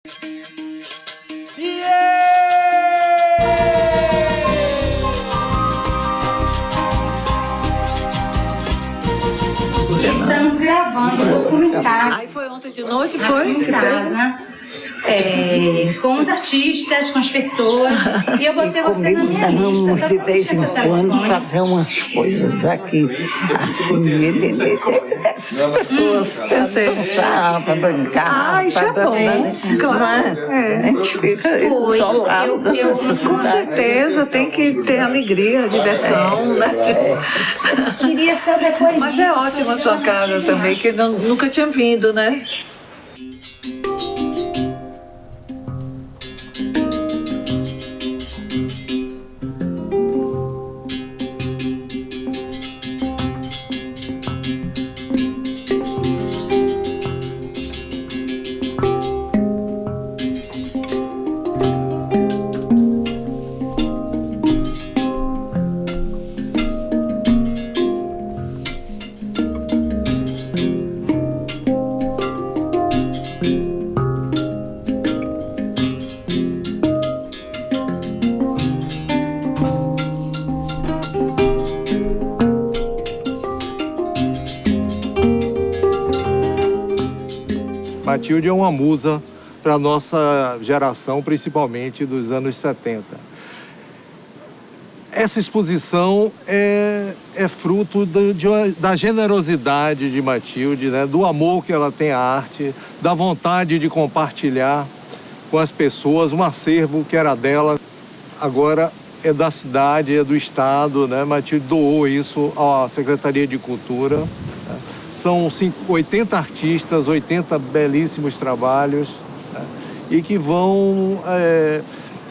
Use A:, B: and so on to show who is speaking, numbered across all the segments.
A: Estamos gravando um documentário.
B: Aí foi ontem de noite,
A: Aqui
B: foi?
A: em casa. Com os artistas, com as pessoas. E eu botei você na minha lista. Só
C: de
A: pra
C: vez em
A: deixar seu
C: quando
A: telefone.
C: fazer umas coisas aqui, assim, essas pessoas
B: Eu sei.
C: dançar, para brincar.
B: Ah, isso é bom, né? Claro.
C: Não é? A gente fica
A: Foi.
C: isolado.
B: Com certeza, tem que ter alegria, diversão, né?
A: Queria seu depoimento.
B: Mas é ótima a sua casa também, que nunca tinha vindo, né?
D: Matilde é uma musa para a nossa geração, principalmente dos anos 70. Essa exposição é fruto da generosidade de Matilde, né? Do amor que ela tem à arte, da vontade de compartilhar com as pessoas um acervo que era dela, agora é da cidade, é do estado, né? Matilde doou isso à Secretaria de Cultura. São 80 artistas, 80 belíssimos trabalhos, né? E que vão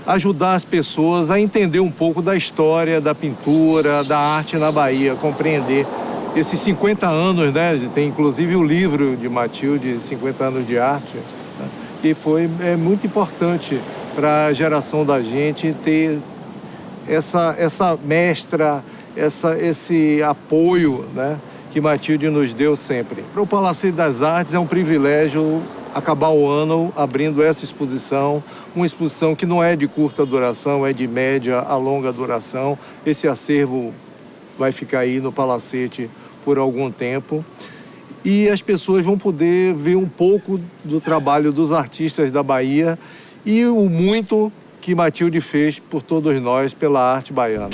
D: ajudar as pessoas a entender um pouco da história da pintura, da arte na Bahia, compreender esses 50 anos, né? Tem inclusive o livro de Matilde, 50 anos de arte, né? Que foi muito importante para a geração da gente ter essa mestra, esse apoio, né? Que Matilde nos deu sempre. Para o Palacete das Artes é um privilégio acabar o ano abrindo essa exposição, uma exposição que não é de curta duração, é de média a longa duração. Esse acervo vai ficar aí no Palacete por algum tempo e as pessoas vão poder ver um pouco do trabalho dos artistas da Bahia e o muito que Matilde fez por todos nós pela arte baiana.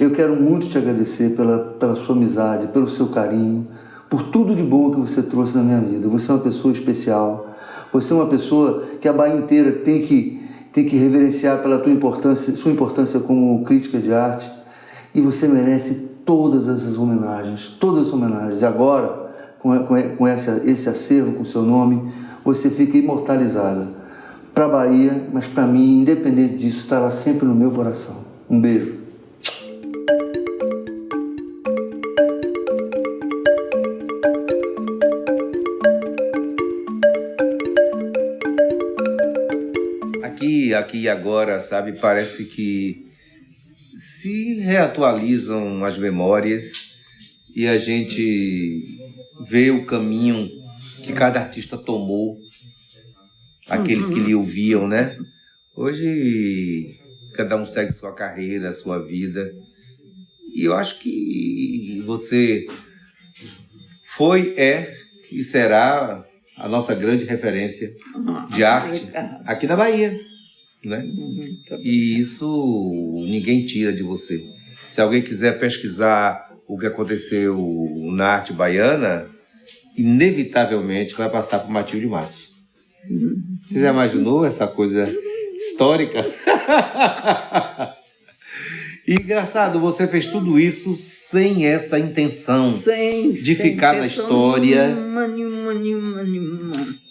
E: Eu quero muito te agradecer pela sua amizade, pelo seu carinho, por tudo de bom que você trouxe na minha vida. Você é uma pessoa especial, você é uma pessoa que a Bahia inteira tem que reverenciar pela sua importância como crítica de arte, e você merece todas essas homenagens, E agora, com esse acervo, com seu nome, você fica imortalizada para a Bahia, mas para mim, independente disso, estará sempre no meu coração. Um beijo.
F: Aqui e agora, sabe, parece que se reatualizam as memórias e a gente vê o caminho que cada artista tomou, aqueles que lhe ouviam, né? Hoje, cada um segue sua carreira, sua vida. E eu acho que você foi, e será a nossa grande referência de arte aqui na Bahia, né? E isso ninguém tira de você. Se alguém quiser pesquisar o que aconteceu na arte baiana, inevitavelmente vai passar por Matilde Matos. Você já imaginou essa coisa histórica? E engraçado, você fez tudo isso sem essa intenção de ficar na história,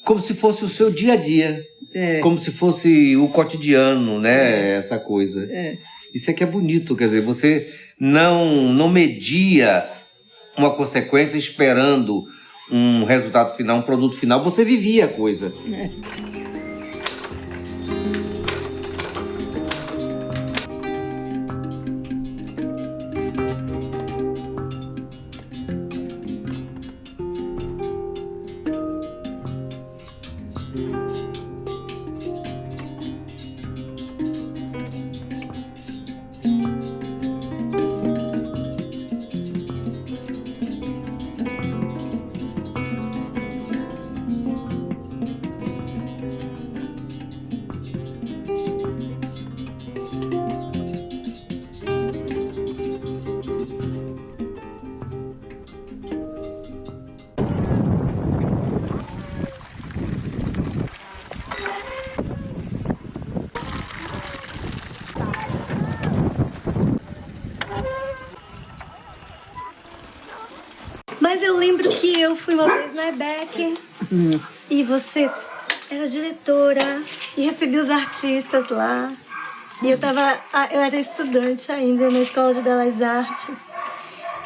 F: como se fosse o seu dia a dia, como se fosse o cotidiano, né? Essa coisa. Isso é que é bonito, quer dizer, você não media uma consequência esperando um resultado final, um produto final, você vivia a coisa.
G: Mas eu lembro que eu fui uma vez na EBEC e você era diretora e recebi os artistas lá. E eu era estudante ainda na Escola de Belas Artes.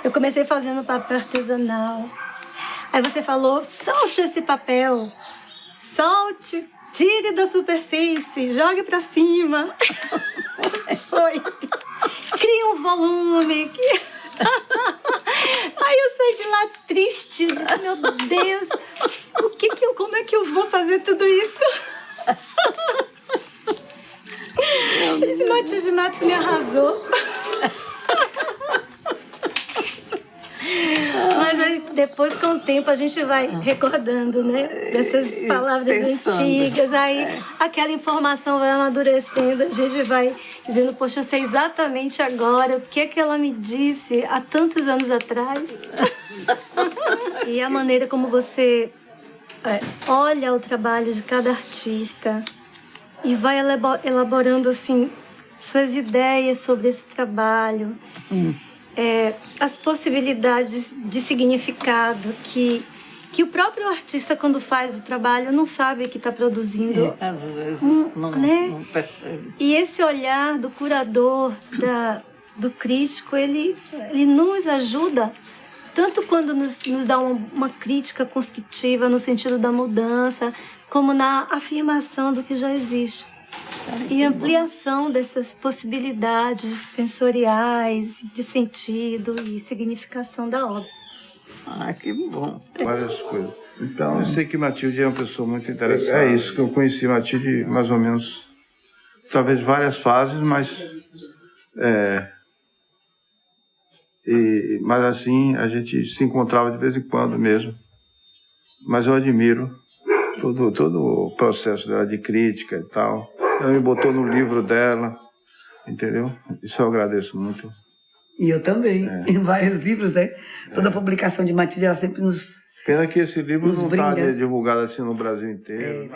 G: Eu comecei fazendo papel artesanal. Aí você falou, solte esse papel. Solte, tire da superfície, jogue pra cima. Foi. Crie um volume. Aí eu saí de lá triste. Eu disse, meu Deus, como é que eu vou fazer tudo isso? Esse Matilde Matos me arrasou. Mas aí, depois, com o tempo, a gente vai recordando, né? Dessas palavras antigas. Aí, aquela informação vai amadurecendo. A gente vai dizendo, poxa, eu sei exatamente agora o que ela me disse há tantos anos atrás. E a maneira como você olha o trabalho de cada artista e vai elaborando, assim, suas ideias sobre esse trabalho. As possibilidades de significado que o próprio artista, quando faz o trabalho, não sabe que está produzindo.
C: Às vezes
G: não
C: percebe.
G: E esse olhar do curador, do crítico, ele nos ajuda, tanto quando nos dá uma crítica construtiva no sentido da mudança, como na afirmação do que já existe. E ampliação dessas possibilidades sensoriais, de sentido e significação da obra.
C: Ah, que bom.
H: Várias coisas. Então, eu sei que Matilde é uma pessoa muito interessante. É isso, que eu conheci Matilde mais ou menos, talvez várias fases, mas mas assim, a gente se encontrava de vez em quando mesmo. Mas eu admiro todo o processo dela de crítica e tal. Ela me botou no livro dela, entendeu? Isso eu agradeço muito.
I: E eu também, em vários livros, né? Toda a publicação de Matilde, ela sempre nos...
H: Pena que esse livro não está
I: brinda.
H: divulgado assim no Brasil inteiro.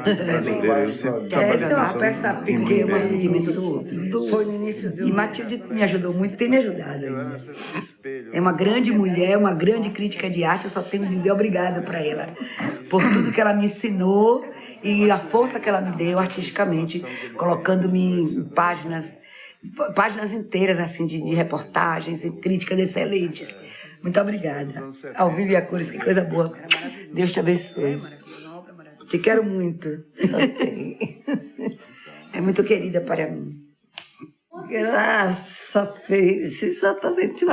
H: Eu sempre
I: Essa porque o seguimento do outro. Foi no início do... E Matilde me ajudou muito, tem me ajudado ainda. É uma grande mulher, uma grande crítica de arte, eu só tenho que dizer obrigada para ela. Por tudo que ela me ensinou e a força que ela me deu artisticamente, colocando-me em páginas inteiras assim, de reportagens e críticas excelentes. Muito obrigada. Ao vivo e a cores, que coisa boa. Deus te abençoe. Te quero muito. É muito querida para mim.
C: Graça fez exatamente o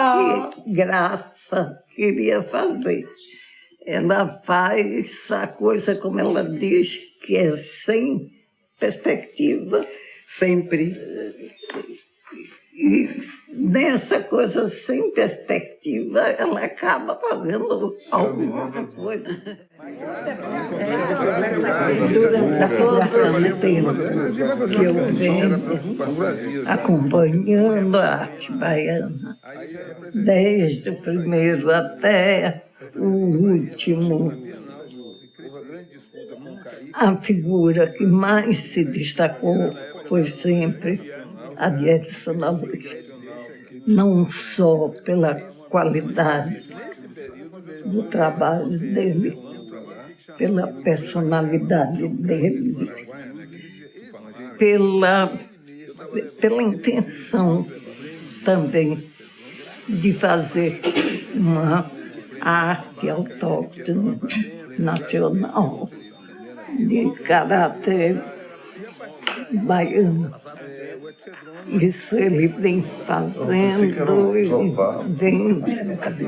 C: que Graça queria fazer. Ela faz a coisa como ela diz, que é sem perspectiva.
I: Sempre.
C: E nessa coisa sem perspectiva, ela acaba fazendo alguma coisa.
I: Durante a figuração do tempo que eu venho
C: Acompanhando a arte baiana, desde o primeiro até o último. A figura que mais se destacou foi sempre a de Edson da Luz, não só pela qualidade do trabalho dele, pela personalidade dele, pela intenção também de fazer uma arte autóctone nacional de caráter baiano. Isso ele vem fazendo e vem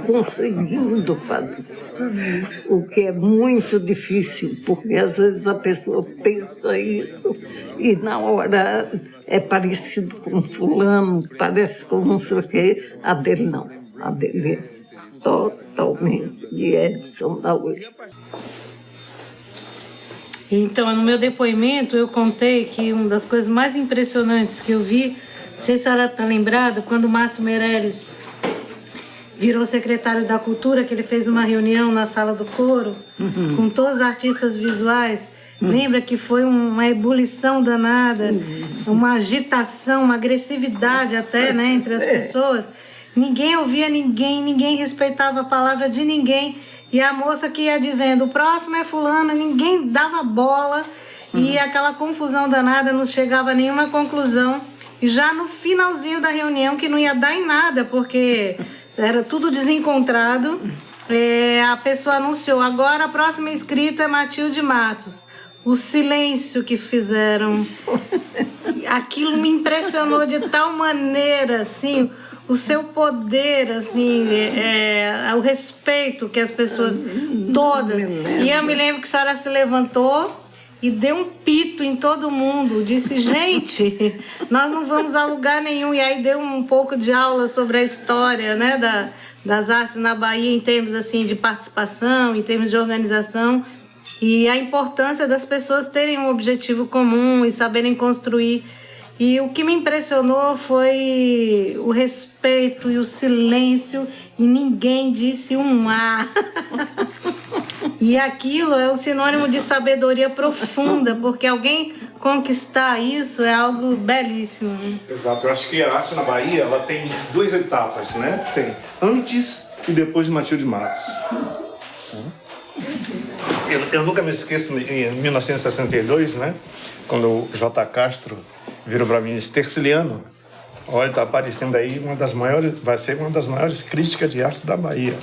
C: conseguindo fazer. O que é muito difícil, porque às vezes a pessoa pensa isso e na hora é parecido com fulano, parece com não sei o quê. A dele não. A dele é totalmente de Edson da Luz.
J: Então, no meu depoimento, eu contei que uma das coisas mais impressionantes que eu vi, não sei se ela está lembrada, quando o Márcio Meirelles virou secretário da Cultura, que ele fez uma reunião na Sala do Coro, com todos os artistas visuais. Lembra que foi uma ebulição danada, uma agitação, uma agressividade até, né, entre as pessoas. Ninguém ouvia ninguém, ninguém respeitava a palavra de ninguém. E a moça que ia dizendo, o próximo é fulano, ninguém dava bola. E aquela confusão danada, não chegava a nenhuma conclusão. E já no finalzinho da reunião, que não ia dar em nada, porque era tudo desencontrado, a pessoa anunciou, agora a próxima inscrita é Matilde Matos. O silêncio que fizeram, aquilo me impressionou de tal maneira, assim, o seu poder, assim, o respeito que as pessoas todas... E eu me lembro que a senhora se levantou e deu um pito em todo mundo, disse, gente, nós não vamos a lugar nenhum. E aí deu um pouco de aula sobre a história, né, das artes na Bahia, em termos assim, de participação, em termos de organização, e a importância das pessoas terem um objetivo comum e saberem construir. E o que me impressionou foi o respeito e o silêncio, e ninguém disse um A. E aquilo é um sinônimo de sabedoria profunda, porque alguém conquistar isso é algo belíssimo.
K: Exato, eu acho que a arte na Bahia ela tem duas etapas, né? Tem antes e depois de Matilde Matos. Eu nunca me esqueço, em 1962, né? Quando o J. Castro virou para mim, Terciliano, olha, está aparecendo aí vai ser uma das maiores críticas de arte da Bahia.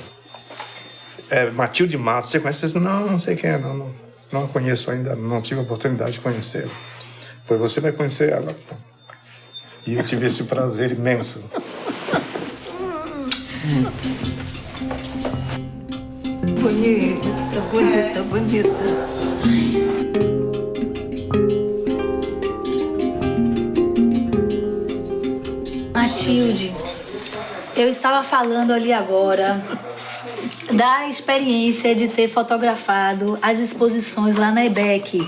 K: Matilde Matos, você conhece isso? Não sei quem é, não conheço ainda, não tive a oportunidade de conhecê-la. Pois você vai conhecer ela. E eu tive esse prazer imenso.
C: Bonita.
A: Matilde, eu estava falando ali agora da experiência de ter fotografado as exposições lá na EBEC.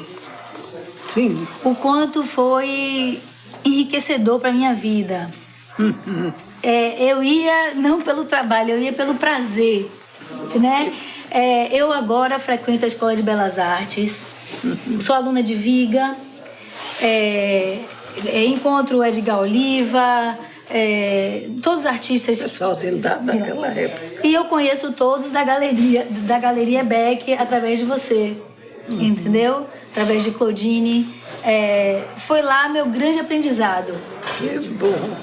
C: Sim.
A: O quanto foi enriquecedor para minha vida. Eu ia não pelo trabalho, eu ia pelo prazer, né? Eu agora frequento a Escola de Belas Artes, sou aluna de Viga, encontro o Edgar Oliva, todos os artistas.
C: Pessoal dele daquela época.
A: E eu conheço todos da Galeria EBEC através de você, entendeu? Através de Claudine. Foi lá meu grande aprendizado.
C: Que bom.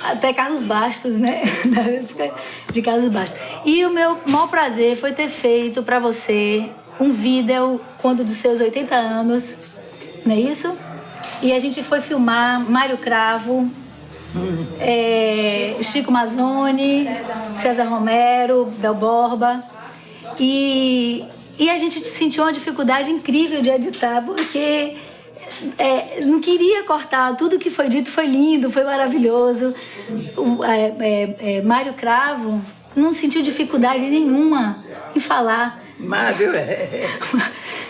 A: Até Carlos Bastos, né? Na época de Carlos Bastos. E o meu maior prazer foi ter feito para você um vídeo quando dos seus 80 anos, não é isso? E a gente foi filmar Mário Cravo, Chico Mazzoni, César Romero, Bel Borba. E a gente sentiu uma dificuldade incrível de editar, porque não queria cortar. Tudo que foi dito foi lindo, foi maravilhoso. Mário Cravo não sentiu dificuldade nenhuma em falar.
C: Mário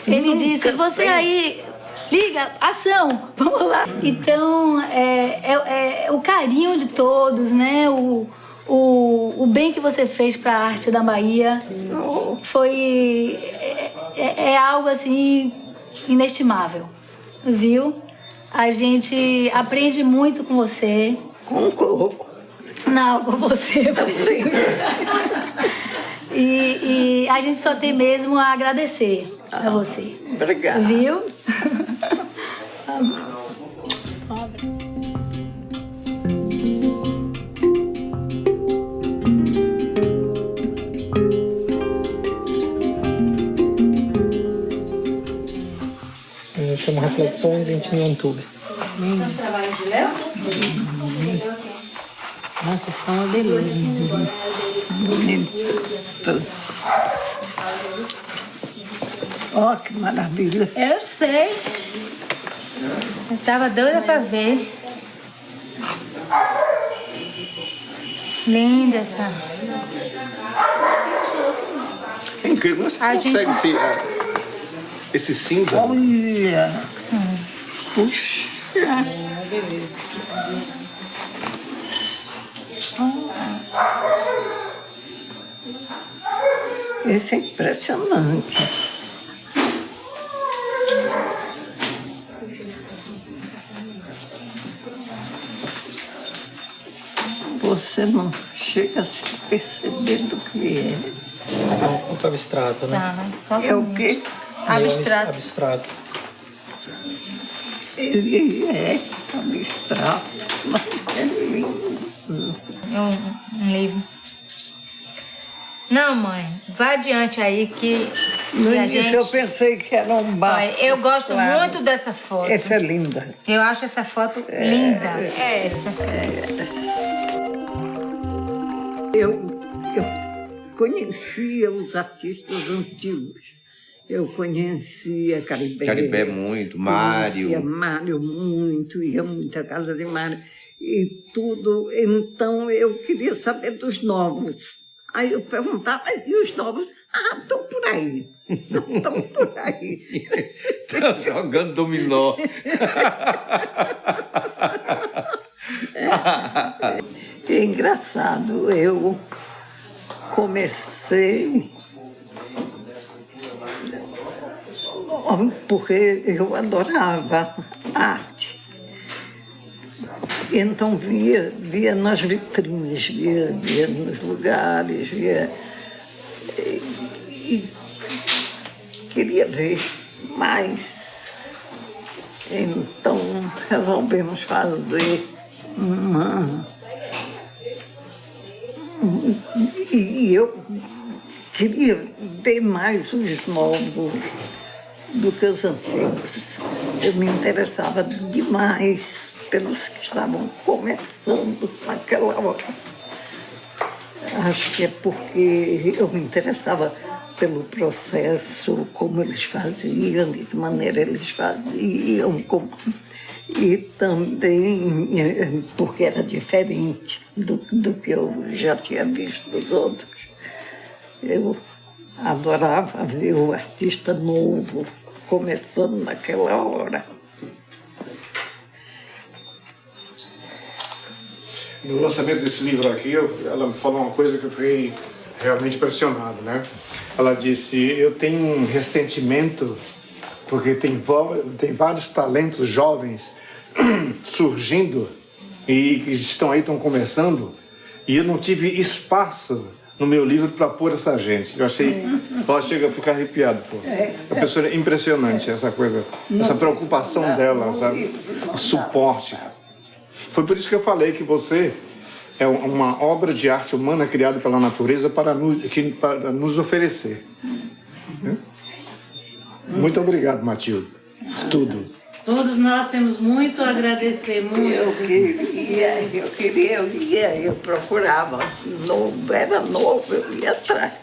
A: Ele disse, você aí, liga, ação, vamos lá. Então, o carinho de todos, né? O bem que você fez para a arte da Bahia foi algo assim inestimável, viu? A gente aprende muito com você. Não, com você. E a gente só tem mesmo a agradecer a você.
C: Obrigada.
A: Viu?
L: Chama Reflexões em YouTube.
A: Seus trabalhos de Léo?
L: Nossa, está uma beleza.
C: Bonito. Ó, que maravilha.
A: Eu sei. Eu tava doida pra ver. Linda essa.
K: É incrível, você consegue esse cinza?
C: Olha! Puxa! Esse é impressionante. Você não chega a se perceber do que é.
L: pro abstrato, né?
C: É o quê?
A: Abstrato.
L: Abstrato.
C: Ele é abstrato, mas é lindo.
A: Um livro. Não, mãe, vá adiante aí que
C: No
A: a
C: início
A: gente...
C: eu pensei que era um barco.
A: Olha, eu gosto
C: claro.
A: muito dessa foto.
C: Essa é linda.
A: Eu acho essa foto linda. É essa.
C: Eu conhecia os artistas antigos. Eu conhecia Caribé.
F: Caribé muito, Mário.
C: Conhecia Mário muito, ia muito à casa de Mário. E tudo. Então eu queria saber dos novos. Aí eu perguntava, e os novos? Ah, estão por aí. Estão por aí.
F: Estão jogando dominó.
C: É engraçado, eu comecei porque eu adorava arte. Então via nas vitrines, via nos lugares, e queria ver mais. Então resolvemos fazer uma... E eu queria ver mais os novos do que os antigos. Eu me interessava demais pelos que estavam começando naquela hora. Acho que é porque eu me interessava pelo processo, como eles faziam, de que maneira eles faziam, e também porque era diferente do que eu já tinha visto dos outros. Eu adorava ver o artista novo começando naquela hora.
K: No lançamento desse livro aqui, ela me falou uma coisa que eu fiquei realmente impressionado, né? Ela disse, eu tenho um ressentimento porque tem vários talentos jovens surgindo e que estão aí, estão começando, e eu não tive espaço no meu livro para pôr essa gente. Eu achei, chega a ficar arrepiado, pô. A pessoa é impressionante, essa coisa, essa preocupação dela, sabe? O suporte. Foi por isso que eu falei que você é uma obra de arte humana criada pela natureza para nos oferecer. Muito obrigado, Matilde. Tudo.
J: Todos nós temos muito a agradecer.
C: Eu procurava. Novo, era novo, eu ia atrás.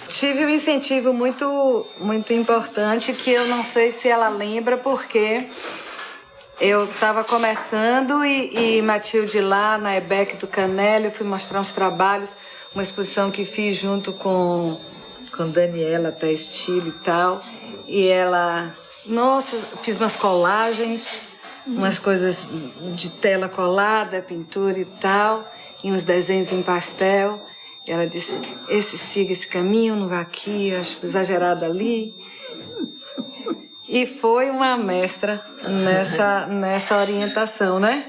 M: Tive um incentivo muito importante que eu não sei se ela lembra, porque eu estava começando e Matilde lá na EBEC do Canélio, fui mostrar uns trabalhos, uma exposição que fiz junto com Daniela Textil e tal. E ela, nossa, fiz umas colagens, umas coisas de tela colada, pintura e tal, e uns desenhos em pastel. E ela disse, siga esse caminho, não vá aqui, acho exagerado ali. E foi uma mestra nessa orientação, né?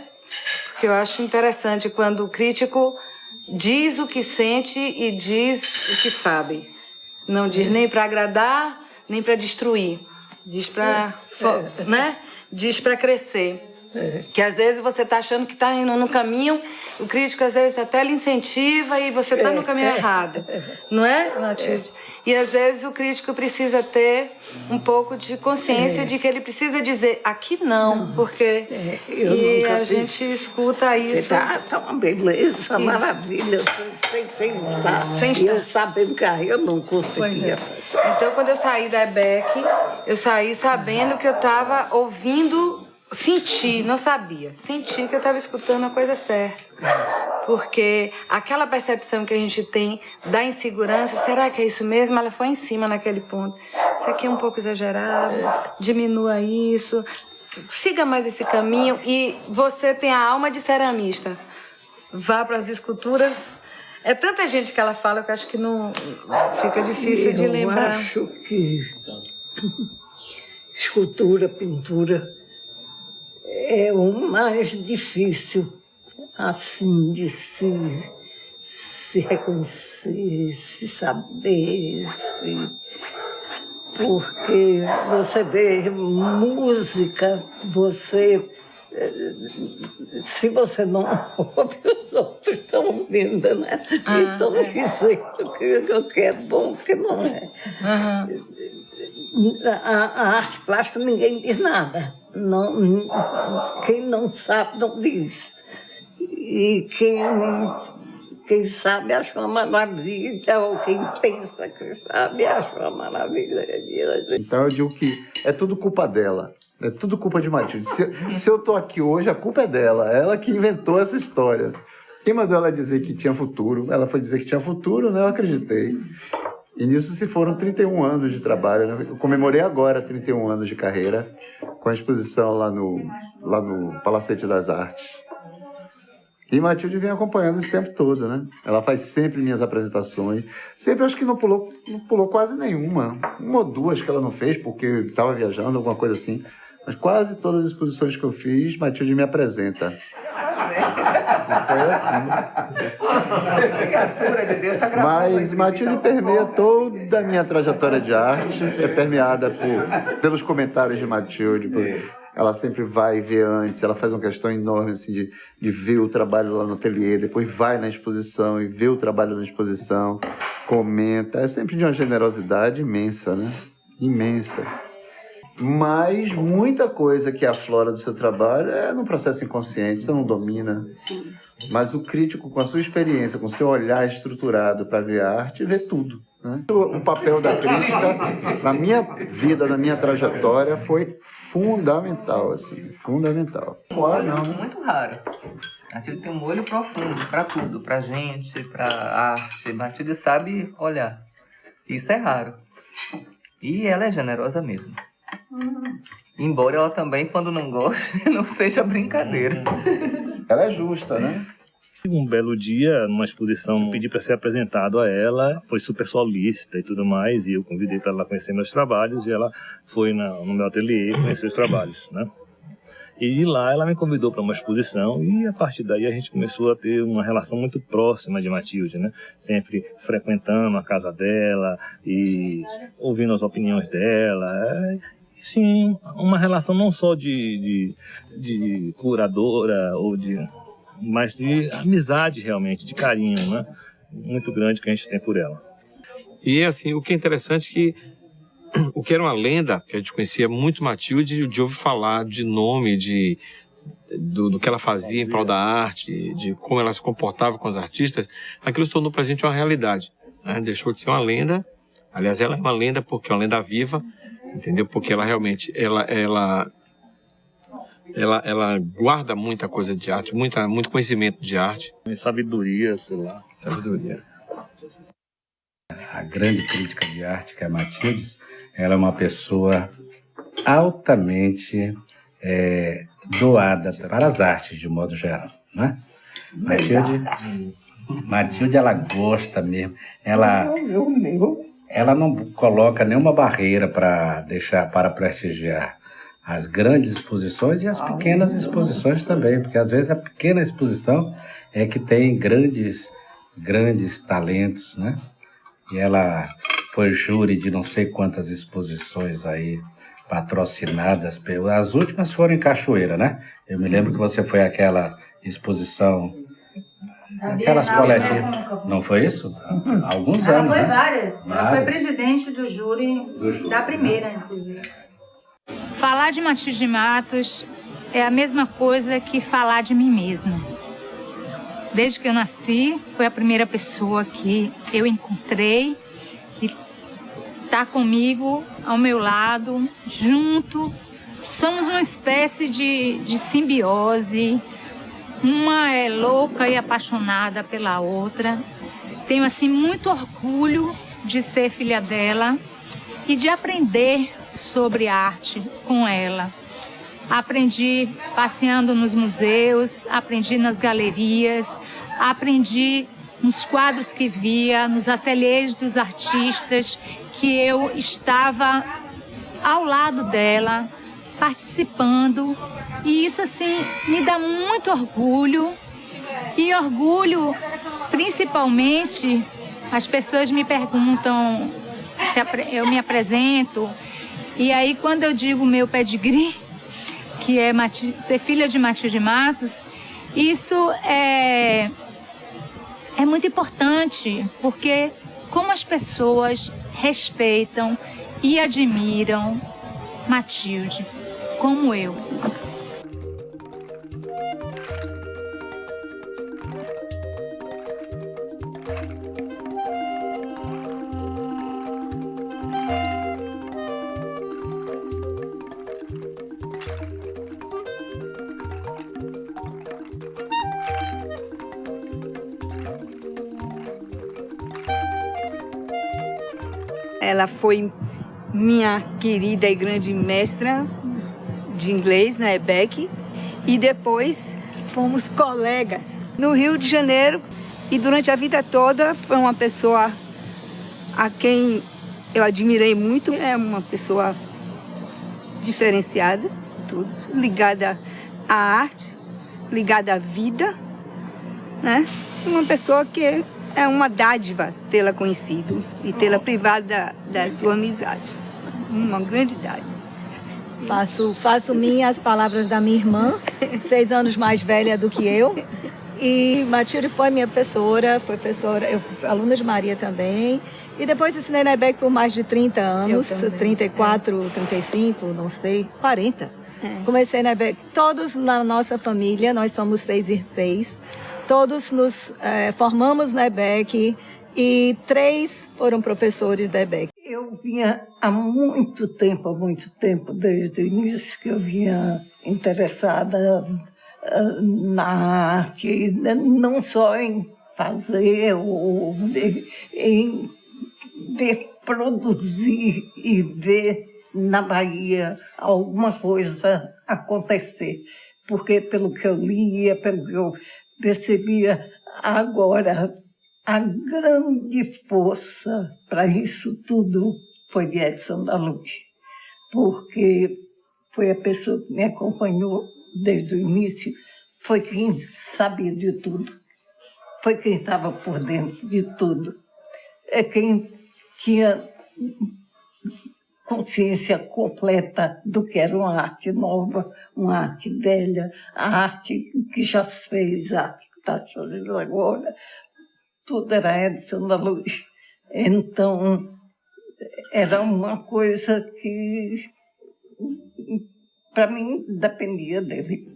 M: Porque eu acho interessante quando o crítico diz o que sente e diz o que sabe. Não diz nem para agradar, nem para destruir. Diz para, né? Diz para crescer. Que às vezes você está achando que está indo no caminho, o crítico às vezes até lhe incentiva e você está no caminho errado. Não é, Matilde? E às vezes o crítico precisa ter um pouco de consciência de que ele precisa dizer aqui não, porque e a gente escuta isso.
C: Tá uma beleza, maravilha, sem estar. Eu sabendo que eu não conseguia.
M: Então quando eu saí da EBEC, eu saí sabendo que eu estava ouvindo. Senti, não sabia, senti que eu estava escutando a coisa certa. Porque aquela percepção que a gente tem da insegurança, será que é isso mesmo? Ela foi em cima naquele ponto. Isso aqui é um pouco exagerado, diminua isso, siga mais esse caminho. E você tem a alma de ceramista. Vá para as esculturas. É tanta gente que ela fala que eu acho que não fica difícil de lembrar.
C: Eu acho que escultura, pintura é o mais difícil, assim, de se se reconhecer, se saber, porque você vê música, se você não ouve, os outros estão ouvindo, né? Então dizendo o que é bom, o que não é. A arte plástica ninguém diz nada. Não, quem não sabe não diz. E quem sabe acha uma maravilha, ou quem pensa que sabe acha uma maravilha.
N: Então eu digo que é tudo culpa dela. É tudo culpa de Matilde. Se eu tô aqui hoje, a culpa é dela. Ela que inventou essa história. Quem mandou ela dizer que tinha futuro? Ela foi dizer que tinha futuro, né? Eu acreditei. E nisso se foram 31 anos de trabalho, né? Eu comemorei agora 31 anos de carreira com a exposição lá no Palacete das Artes. E Matilde vem acompanhando esse tempo todo, né? Ela faz sempre minhas apresentações. Sempre, acho que não pulou quase nenhuma. Uma ou duas que ela não fez, porque estava viajando, alguma coisa assim. Mas quase todas as exposições que eu fiz, Matilde me apresenta. E foi assim.
I: Criatura de Deus, tá gravando.
N: Mas Matilde permeia toda a minha trajetória de arte. É permeada pelos comentários de Matilde. Ela sempre vai ver antes, ela faz uma questão enorme assim, de ver o trabalho lá no ateliê, depois vai na exposição e vê o trabalho na exposição, comenta. É sempre de uma generosidade imensa, né? Imensa. Mas muita coisa que aflora do seu trabalho é no processo inconsciente, você não domina.
I: Sim.
N: Mas o crítico, com a sua experiência, com o seu olhar estruturado para ver a arte, vê tudo. Né? O papel da crítica, na minha vida, na minha trajetória, foi fundamental, assim, fundamental.
O: Não, muito raro. Matilde tem um olho profundo para tudo, para gente, para arte. Matilde sabe olhar. Isso é raro. E ela é generosa mesmo. Embora ela também, quando não goste, não seja brincadeira.
N: Ela é justa, né?
P: Um belo dia, numa exposição, pedi para ser apresentado a ela, foi super solícita e tudo mais, e eu convidei para ela conhecer meus trabalhos, e ela foi no meu ateliê conhecer os trabalhos, né? E lá ela me convidou para uma exposição, e a partir daí a gente começou a ter uma relação muito próxima de Matilde, né? Sempre frequentando a casa dela e ouvindo as opiniões dela. Sim, uma relação não só de curadora ou mas de amizade realmente, de carinho, né? Muito grande que a gente tem por ela.
Q: E assim, o que é interessante é que o que era uma lenda, que a gente conhecia muito Matilde, de ouvir falar de nome, do que ela fazia em prol da arte, de como ela se comportava com os artistas, aquilo se tornou pra gente uma realidade, né? Deixou de ser uma lenda. Aliás, ela é uma lenda porque é uma lenda viva, entendeu? Porque ela realmente, ela guarda muita coisa de arte, muito conhecimento de arte.
P: E sabedoria, sei lá. Sabedoria.
R: A grande crítica de arte, que é a Matilde, ela é uma pessoa altamente doada para as artes, de modo geral, né? Matilde, ela gosta mesmo. Ela não coloca nenhuma barreira para prestigiar as grandes exposições e as pequenas exposições também, porque às vezes a pequena exposição é que tem grandes talentos, né? E ela foi júri de não sei quantas exposições aí patrocinadas. As últimas foram em Cachoeira, né? Eu me lembro que você foi àquela exposição, aquelas coletivas. Não foi isso? Há alguns anos,
S: Ela foi
R: né?
S: várias. Ela foi presidente do júri da primeira, inclusive.
A: Falar de Matilde Matos é a mesma coisa que falar de mim mesma. Desde que eu nasci, foi a primeira pessoa que eu encontrei e está comigo, ao meu lado, junto. Somos uma espécie de simbiose. Uma é louca e apaixonada pela outra. Tenho, assim, muito orgulho de ser filha dela e de aprender sobre arte com ela. Aprendi passeando nos museus, aprendi nas galerias, aprendi nos quadros que via, nos ateliês dos artistas, que eu estava ao lado dela, participando. E isso, assim, me dá muito orgulho. E orgulho principalmente as pessoas me perguntam, eu me apresento, e aí quando eu digo meu pedigree, que é ser filha de Matilde Matos, isso é muito importante, porque como as pessoas respeitam e admiram Matilde, como eu.
T: Ela foi minha querida e grande mestra de inglês na EBEC e depois fomos colegas no Rio de Janeiro e durante a vida toda foi uma pessoa a quem eu admirei muito. É uma pessoa diferenciada, ligada à arte, ligada à vida, né? Uma pessoa que é uma dádiva tê-la conhecido e tê-la privado da sua amizade. Uma grande dádiva.
G: Faço minhas palavras da minha irmã, 6 anos mais velha do que eu. E Matilde foi minha professora, eu fui aluna de Maria também. E depois ensinei na EBEC por mais de 30 anos, 34, 35, não sei, 40. Comecei na EBEC. Todos na nossa família, nós somos 6 todos nos formamos na EBEC e 3 foram professores da EBEC.
C: Eu vinha há muito tempo, desde o início que eu vinha interessada na arte, não só em fazer, em produzir e ver na Bahia alguma coisa acontecer. Porque pelo que eu lia, pelo que eu percebia agora, a grande força para isso tudo foi de Edson da Luz, porque foi a pessoa que me acompanhou desde o início, foi quem sabia de tudo, foi quem estava por dentro de tudo, é quem tinha consciência completa do que era uma arte nova, uma arte velha, a arte que já se fez, a arte que está se fazendo agora. Tudo era Edson da Luz. Então, era uma coisa que, para mim, dependia dele.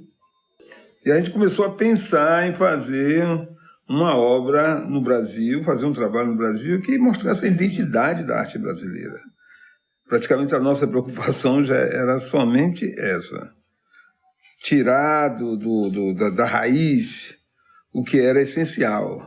H: E a gente começou a pensar em fazer uma obra no Brasil, fazer um trabalho no Brasil que mostrasse a identidade da arte brasileira. Praticamente a nossa preocupação já era somente essa. Tirar da raiz o que era essencial.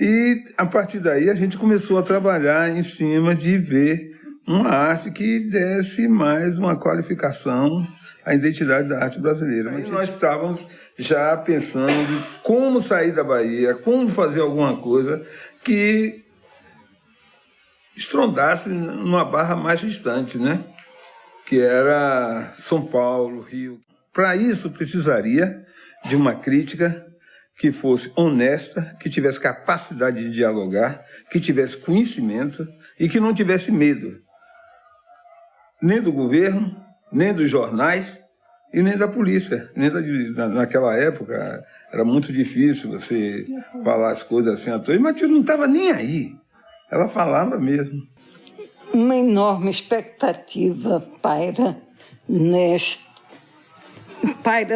H: E, a partir daí, a gente começou a trabalhar em cima de ver uma arte que desse mais uma qualificação à identidade da arte brasileira. Mas nós estávamos já pensando em como sair da Bahia, como fazer alguma coisa que estrondasse numa barra mais distante, né? Que era São Paulo, Rio. Para isso, precisaria de uma crítica que fosse honesta, que tivesse capacidade de dialogar, que tivesse conhecimento e que não tivesse medo. Nem do governo, nem dos jornais e nem da polícia. Naquela época era muito difícil você falar as coisas assim à toa. E Matilde não estava nem aí. Ela falava mesmo.
C: Uma enorme expectativa paira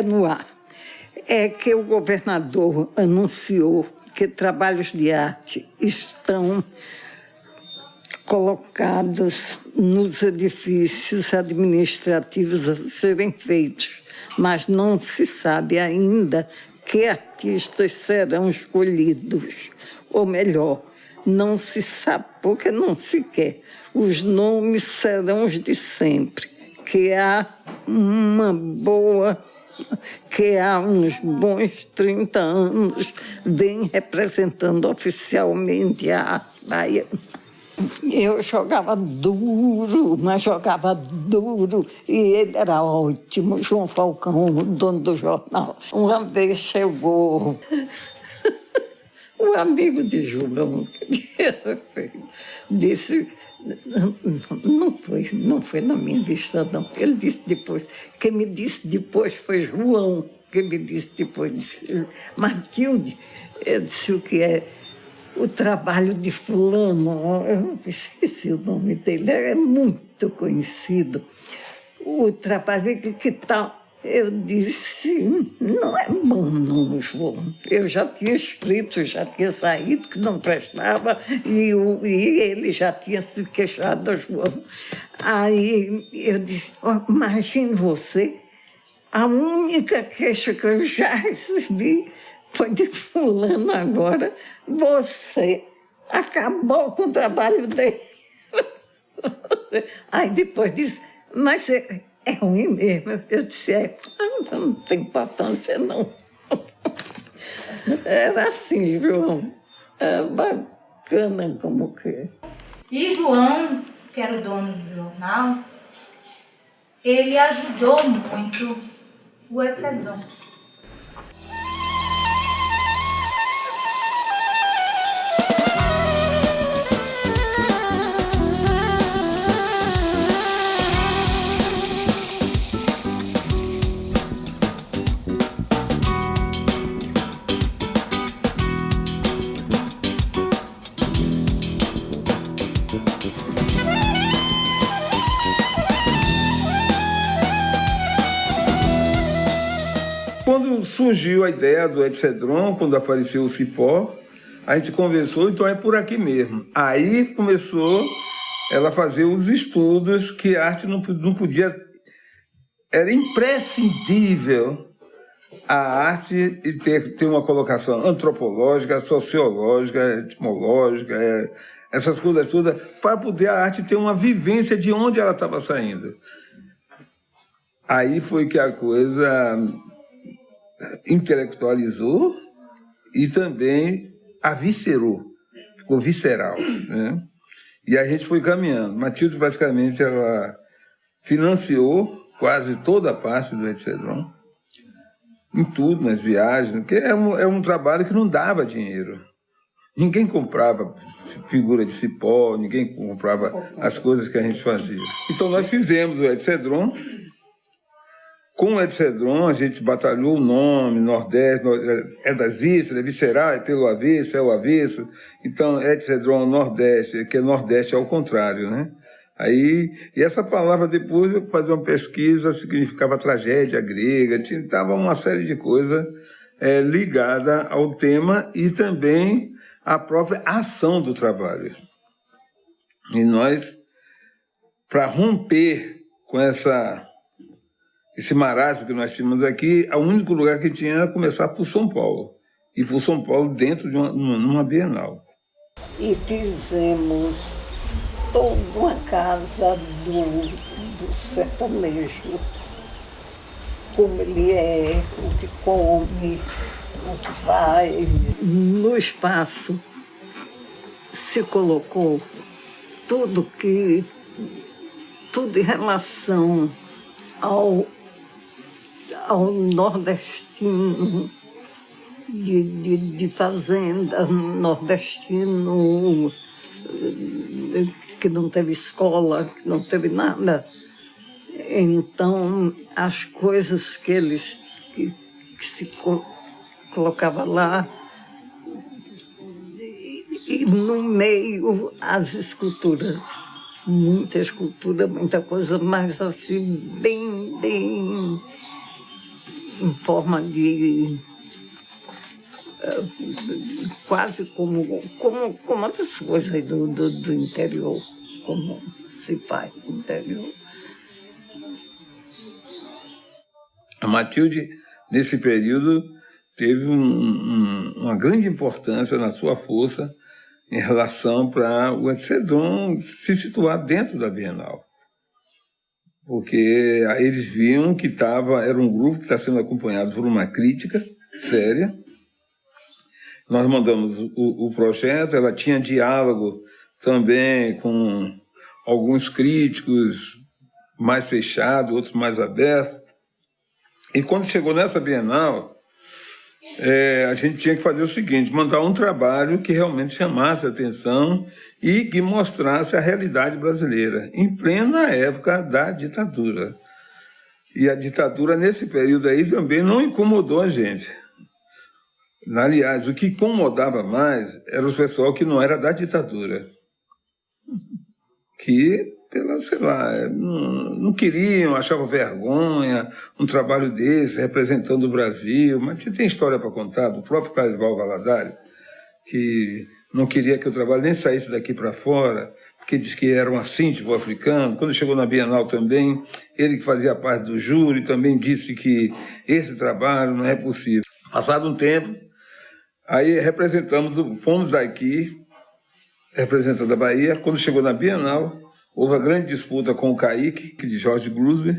C: no ar. É que o governador anunciou que trabalhos de arte estão colocados nos edifícios administrativos a serem feitos, mas não se sabe ainda que artistas serão escolhidos, ou melhor, não se sabe porque não se quer. Os nomes serão os de sempre, que há uns bons 30 anos vem representando oficialmente a arte baiana. Eu jogava duro, mas jogava duro, e ele era ótimo, João Falcão, o dono do jornal. Uma vez chegou O amigo de João disse, não foi na minha vista, não. Ele disse depois. Quem me disse depois foi João. Quem me disse depois, disse, Matilde, eu disse o que é o trabalho de fulano. Eu esqueci o nome dele, é muito conhecido. O trabalho que tal? Eu disse, não é bom não, João. Eu já tinha escrito, já tinha saído que não prestava e ele já tinha se queixado do João. Aí eu disse, imagine você, a única queixa que eu já recebi foi de fulano agora. Você acabou com o trabalho dele. Aí depois disse, mas é ruim mesmo. Eu disse, não tem importância, não. Era assim, João. É bacana como que...
S: E João, que era o dono do jornal, ele ajudou muito o Etsedron.
H: Quando surgiu a ideia do Etsedron, quando apareceu o Cipó, a gente conversou, então é por aqui mesmo. Aí começou ela a fazer os estudos que a arte não podia... Era imprescindível a arte ter uma colocação antropológica, sociológica, etimológica, essas coisas todas, para poder a arte ter uma vivência de onde ela estava saindo. Aí foi que a coisa intelectualizou e também aviscerou, ficou visceral, né? E a gente foi caminhando. Matilde, praticamente, ela financiou quase toda a parte do Etsedron, em tudo, nas viagens, porque é um trabalho que não dava dinheiro. Ninguém comprava figura de cipó, ninguém comprava as coisas que a gente fazia. Então nós fizemos o Etsedron. Com o Etsedron, a gente batalhou o nome, Nordeste, é das vísceras, é visceral, é pelo avesso, é o avesso. Então, Etsedron Nordeste, que é Nordeste ao contrário, né? Aí, e essa palavra, depois eu fazia uma pesquisa, significava tragédia grega, estava uma série de coisas ligada ao tema e também à própria ação do trabalho. E nós, para romper com esse marasmo que nós tínhamos aqui, o único lugar que tinha era começar por São Paulo. E por São Paulo dentro de uma Bienal.
C: E fizemos toda uma casa do sertanejo. Como ele é, o que come, o que faz. No espaço se colocou tudo em relação ao nordestino de fazenda, nordestino que não teve escola, que não teve nada. Então, as coisas que se colocava lá, e no meio as esculturas. Muita escultura, muita coisa, mas assim, bem em forma de... quase como as coisas aí do interior, como se faz no interior.
H: A Matilde, nesse período, teve uma grande importância na sua força em relação para o Etsedron se situar dentro da Bienal. Porque aí eles viam que era um grupo que está sendo acompanhado por uma crítica séria. Nós mandamos o projeto, ela tinha diálogo também com alguns críticos mais fechados, outros mais abertos. E quando chegou nessa Bienal, a gente tinha que fazer o seguinte, mandar um trabalho que realmente chamasse a atenção e que mostrasse a realidade brasileira, em plena época da ditadura. E a ditadura, nesse período aí, também não incomodou a gente. Aliás, o que incomodava mais era o pessoal que não era da ditadura. Que, sei lá, não queriam, achavam vergonha um trabalho desse, representando o Brasil. Mas tem história para contar do próprio Clarival Valadares, que não queria que o trabalho nem saísse daqui para fora, porque disse que era um assíntipo africano. Quando chegou na Bienal também, ele que fazia parte do júri também disse que esse trabalho não é possível. Passado um tempo, aí fomos daqui, representando a Bahia. Quando chegou na Bienal, houve uma grande disputa com o Caíque, de Jorge Grusby,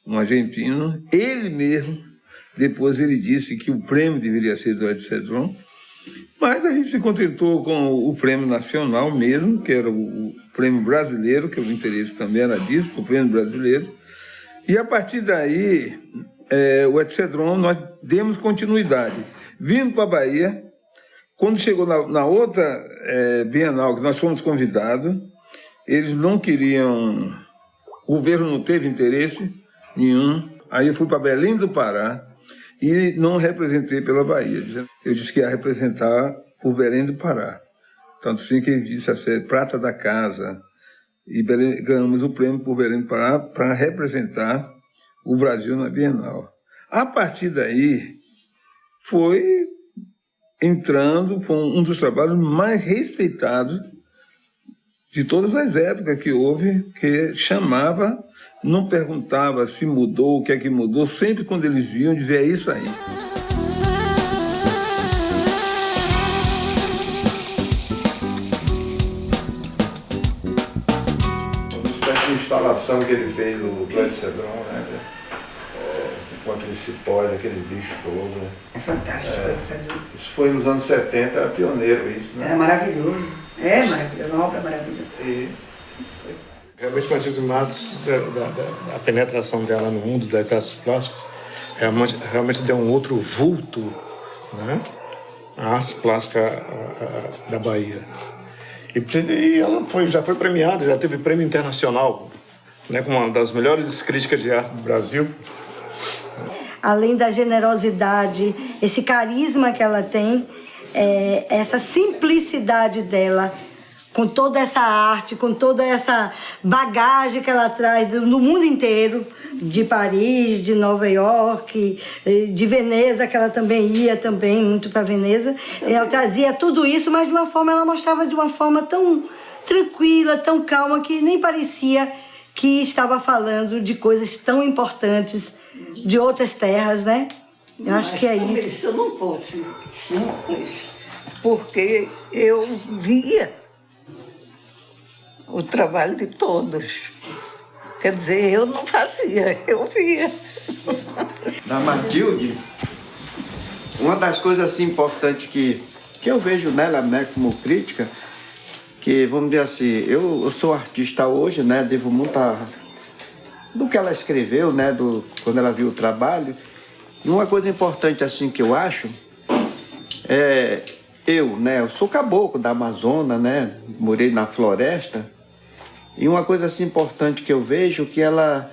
H: um argentino. Ele mesmo, depois ele disse que o prêmio deveria ser do Ed Cedron, mas a gente se contentou com o prêmio nacional mesmo, que era o prêmio brasileiro, que o interesse também era disso, o prêmio brasileiro. E a partir daí, o Ed Cedron, nós demos continuidade. Vindo para a Bahia, quando chegou na outra Bienal, que nós fomos convidados, eles não queriam, o governo não teve interesse nenhum. Aí eu fui para Belém do Pará e não representei pela Bahia. Eu disse que ia representar por Belém do Pará. Tanto assim que ele disse a ser prata da casa. E ganhamos o prêmio por Belém do Pará para representar o Brasil na Bienal. A partir daí, foi um dos trabalhos mais respeitados de todas as épocas que houve, que chamava, não perguntava se mudou, o que é que mudou, sempre quando eles viam, dizia, é isso aí. A instalação que ele fez do Ed Cedron, né? Com aquele cipó, aquele bicho todo. Né?
I: É fantástico esse Cedron.
H: Isso foi nos anos 70, era pioneiro isso, né?
I: Era maravilhoso. É maravilhoso, uma obra maravilhosa.
K: E realmente, Matilde Matos, a penetração dela no mundo das artes plásticas, realmente deu um outro vulto, né? A arte plástica da Bahia. E ela já foi premiada, já teve prêmio internacional, né, como uma das melhores críticas de arte do Brasil.
T: Além da generosidade, esse carisma que ela tem, essa simplicidade dela, com toda essa arte, com toda essa bagagem que ela traz no mundo inteiro, de Paris, de Nova York, de Veneza, que ela também ia muito para Veneza. Ela trazia tudo isso, mas de uma forma, ela mostrava de uma forma tão tranquila, tão calma, que nem parecia que estava falando de coisas tão importantes de outras terras, né? Eu acho que é isso.
C: Se eu não fosse simples, porque eu via o trabalho de todos. Quer dizer, eu não fazia, eu via.
U: Da Matilde, uma das coisas assim importantes que eu vejo nela, né, como crítica, que, vamos dizer assim, eu sou artista hoje, né, devo muito do que ela escreveu, né, quando ela viu o trabalho. E uma coisa importante assim que eu acho eu sou caboclo da Amazônia, né, morei na floresta. E uma coisa assim importante que eu vejo, que ela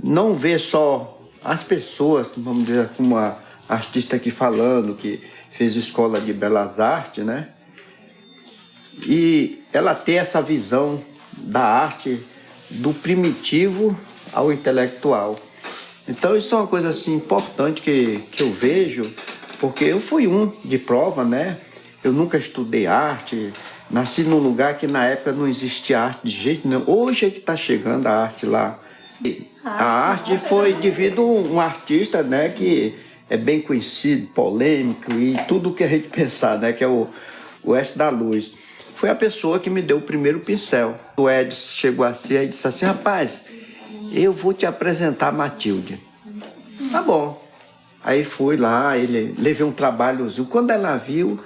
U: não vê só as pessoas, vamos dizer, como uma artista aqui falando, que fez escola de belas artes, né? E ela tem essa visão da arte do primitivo ao intelectual. Então isso é uma coisa assim importante que eu vejo, porque eu fui de prova, né? Eu nunca estudei arte, nasci num lugar que na época não existia arte de jeito nenhum. Hoje é que está chegando a arte lá. A arte foi devido a um artista, né, que é bem conhecido, polêmico e tudo o que a gente pensar, né, que é o Oeste da Luz. Foi a pessoa que me deu o primeiro pincel. O Ed chegou assim e disse assim, rapaz, eu vou te apresentar a Matilde. Tá bom. Aí fui lá, levei um trabalhozinho. Quando ela viu,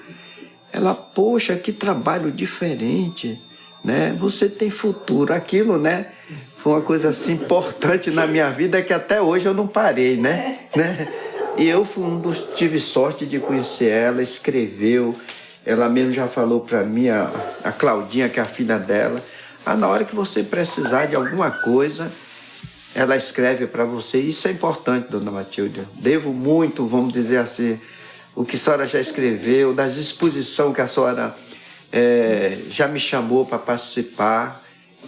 U: ela, poxa, que trabalho diferente, né? Você tem futuro. Aquilo, né? Foi uma coisa assim importante na minha vida que até hoje eu não parei, né? E eu tive sorte de conhecer ela, escreveu, ela mesmo já falou para mim, a Claudinha, que é a filha dela, na hora que você precisar de alguma coisa, ela escreve para você. Isso é importante, dona Matilde. Devo muito, vamos dizer assim, o que a senhora já escreveu, das exposições que a senhora já me chamou para participar.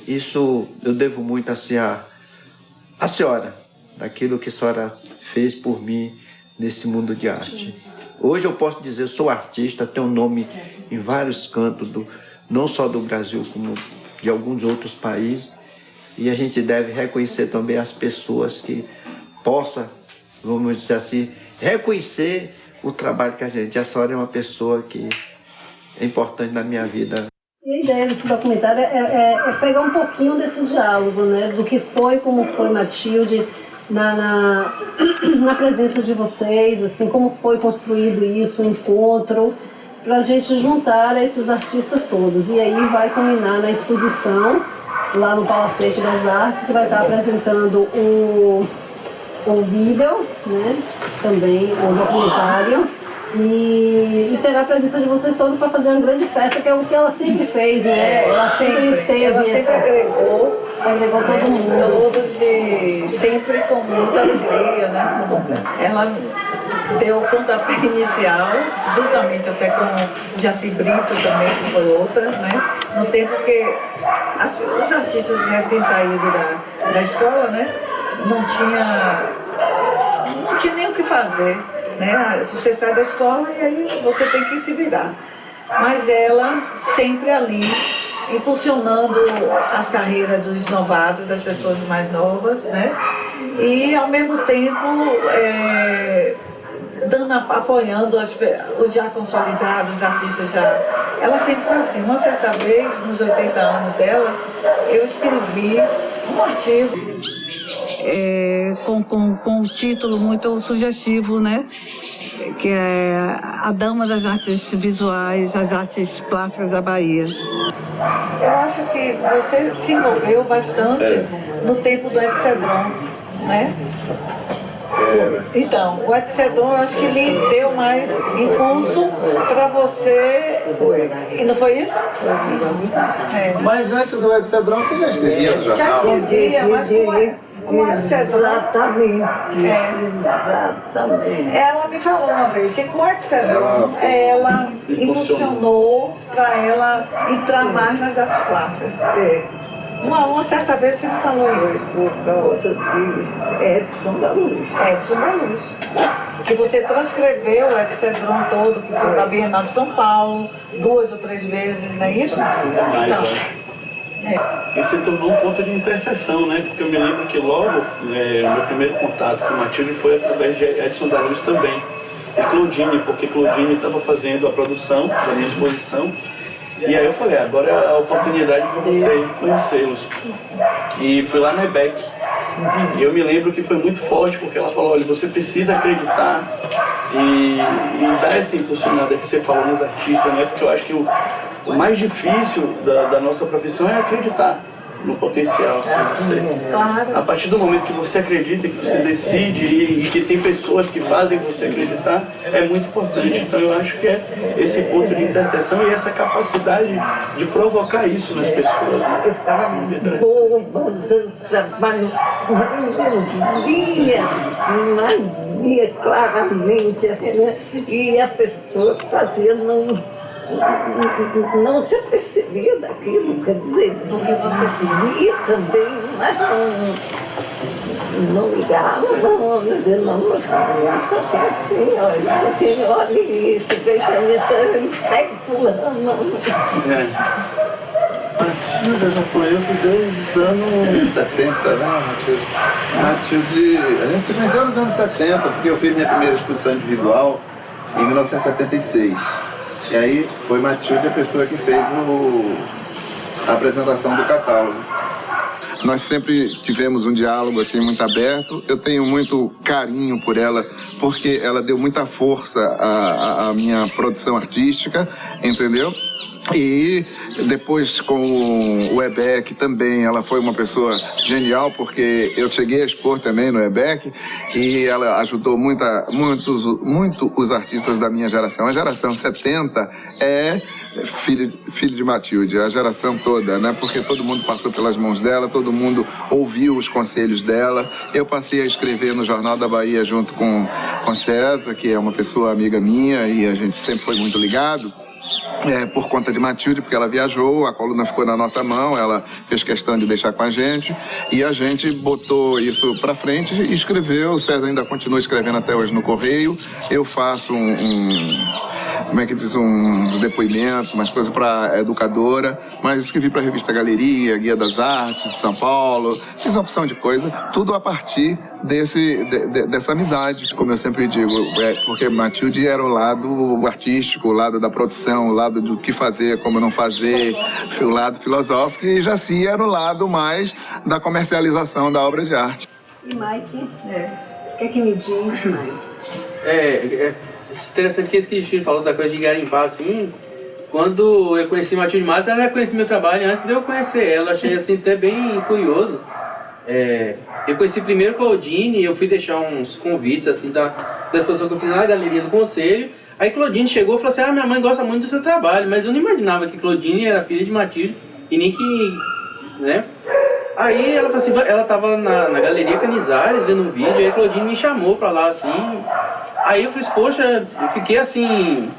U: Isso eu devo muito assim, a senhora, daquilo que a senhora fez por mim nesse mundo de arte. Hoje eu posso dizer, eu sou artista, tenho nome em vários cantos, não só do Brasil, como de alguns outros países. E a gente deve reconhecer também as pessoas que possam, vamos dizer assim, reconhecer o trabalho que a gente... A senhora é uma pessoa que é importante na minha vida.
B: E a ideia desse documentário é pegar um pouquinho desse diálogo, né? Do que foi, como foi Matilde na presença de vocês, assim, como foi construído isso, o encontro, para a gente juntar esses artistas todos. E aí vai culminar na exposição lá no Palacete das Artes, que vai estar apresentando o vídeo, né? Também o documentário. E terá a presença de vocês todos para fazer uma grande festa, que é o que ela sempre fez, né? Ela sempre teve.
I: Ela sempre agregou todo mundo. Todos e sempre com muita alegria, né? Ela deu o pontapé inicial, juntamente até com o Jaci Brito também, que foi outra, né? No tempo que os artistas recém-saídos da escola, né? Não tinha nem o que fazer, né? Você sai da escola e aí você tem que se virar. Mas ela sempre ali, impulsionando as carreiras dos novatos, das pessoas mais novas, né? E ao mesmo tempo apoiando os já consolidados, os artistas já. Ela sempre foi assim. Uma certa vez, nos 80 anos dela, eu escrevi um artigo com o título muito sugestivo, né? Que é A Dama das Artes Visuais, das Artes Plásticas da Bahia. Eu acho que você se envolveu bastante no tempo do Etsedron, né? Então, o Etsedron, eu acho que lhe deu mais impulso para você. E não foi isso?
N: Mas antes do Etsedron, você já escrevia no jornal?
I: Já escrevia, mas com o Etsedron. Exatamente. Ela me falou uma vez que com o Etsedron, ela impulsionou para ela entrar mais nas artes plásticas. Uma certa vez você me falou isso. Por causa de Edson da Luz. Edson da Luz. Que você transcreveu o Etsedron todo, que foi para a Bienal de São Paulo, 2 ou 3 vezes, não é isso? Então.
V: E se tornou um ponto de interseção, né? Porque eu me lembro que logo, meu primeiro contato com Matilde foi através de Edson da Luz também. E Claudine, porque Claudine estava fazendo a produção da minha exposição. E aí eu falei, agora é a oportunidade que eu vou ter de conhecê-los. E fui lá na EBEC. E eu me lembro que foi muito forte, porque ela falou, olha, você precisa acreditar e dar essa impulsionada que você falou nos artistas, né? Porque eu acho que o mais difícil da nossa profissão é acreditar no potencial, assim, a partir do momento que você acredita, que você decide e que tem pessoas que fazem você acreditar, é muito importante. Então eu acho que é esse ponto de interseção e essa capacidade de provocar isso nas pessoas, né?
C: Eu estava fazendo trabalho, via claramente, né? E a pessoa fazia não se apercebia daquilo, quer dizer, porque você via também, mas não ligava, não assim, olha isso, veja isso, pega fulano.
H: Matilde, eu não conheço desde os anos 70, né, Matilde? Matilde, a gente se conheceu nos anos 70, porque eu fiz minha primeira exposição individual em 1976. E aí foi Matilde a pessoa que fez a apresentação do catálogo. Nós sempre tivemos um diálogo assim muito aberto. Eu tenho muito carinho por ela, porque ela deu muita força à minha produção artística, entendeu?
D: E depois com o EBEC também, ela foi uma pessoa genial, porque eu cheguei a expor também no EBEC e ela ajudou muito os artistas da minha geração. A geração 70 é filho de Matilde, a geração toda, né? Porque todo mundo passou pelas mãos dela, todo mundo ouviu os conselhos dela. Eu passei a escrever no Jornal da Bahia junto com César, que é uma pessoa amiga minha e a gente sempre foi muito ligado. Por conta de Matilde, porque ela viajou, a coluna ficou na nossa mão, ela fez questão de deixar com a gente e a gente botou isso pra frente e escreveu. O César ainda continua escrevendo até hoje no Correio. Eu faço como é que diz, um depoimento, umas coisas para educadora, mas escrevi para a revista Galeria, Guia das Artes de São Paulo, fiz uma opção de coisa, tudo a partir dessa amizade, como eu sempre digo, porque Matilde era o lado artístico, o lado da produção, o lado do que fazer, como não fazer, o lado filosófico, e Jaci era o lado mais da comercialização da obra de arte.
B: E Mike? O que é que me diz, Mike?
E: Interessante que isso que o Chico falou da coisa de garimpar, assim. Quando eu conheci Matilde Matos, ela já conhecia meu trabalho antes de eu conhecer ela. Achei assim até bem curioso. Eu conheci primeiro Claudine, eu fui deixar uns convites assim da exposição que eu fiz na Galeria do Conselho. Aí Claudine chegou e falou assim: minha mãe gosta muito do seu trabalho, mas eu não imaginava que Claudine era filha de Matilde e nem que, né? Aí ela falou assim, ela tava na Galeria Canizares vendo um vídeo, aí a Claudine me chamou pra lá assim. Aí eu falei assim, poxa, eu fiquei assim,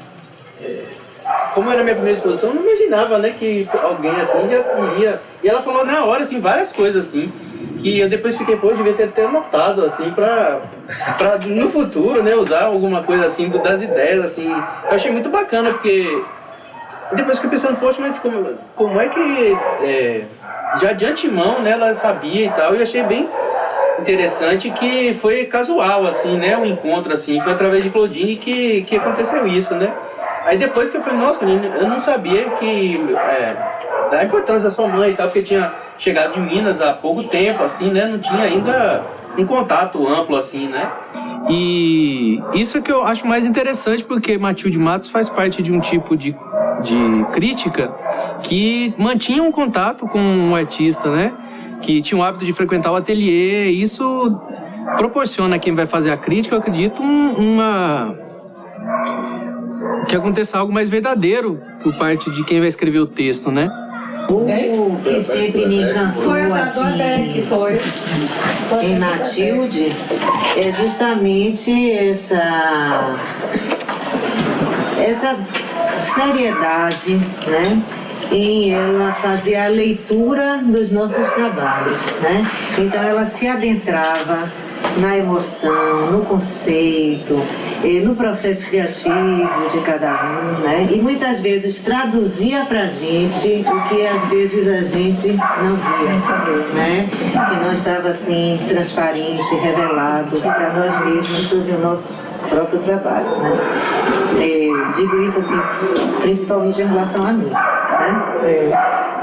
E: como era a minha primeira exposição, eu não imaginava, né, que alguém assim já iria. E ela falou na hora, assim, várias coisas assim, que eu depois fiquei, pô, devia ter até anotado, assim, pra no futuro, né, usar alguma coisa assim, das ideias, assim. Eu achei muito bacana, porque depois fiquei pensando, poxa, mas como é que, já de antemão, né, ela sabia e tal, e eu achei bem interessante que foi casual, assim, né, o encontro, assim, foi através de Claudine que aconteceu isso, né. Aí depois que eu falei, nossa, eu não sabia da importância da sua mãe e tal, porque tinha chegado de Minas há pouco tempo, assim, né, não tinha ainda um contato amplo, assim, né. E isso é que eu acho mais interessante, porque Matilde Matos faz parte de um tipo de crítica que mantinha um contato com um artista, né? Que tinha o hábito de frequentar o ateliê. Isso proporciona a quem vai fazer a crítica, eu acredito, que aconteça algo mais verdadeiro por parte de quem vai escrever o texto, né?
C: O que sempre me encantou assim, em Matilde é justamente essa seriedade, né? Em ela fazer a leitura dos nossos trabalhos, né? Então ela se adentrava na emoção, no conceito, no processo criativo de cada um, né? E muitas vezes traduzia pra gente o que às vezes a gente não via, né? Que não estava assim transparente, revelado para nós mesmos sobre o nosso próprio trabalho, né? Digo isso assim, principalmente em relação a mim, né?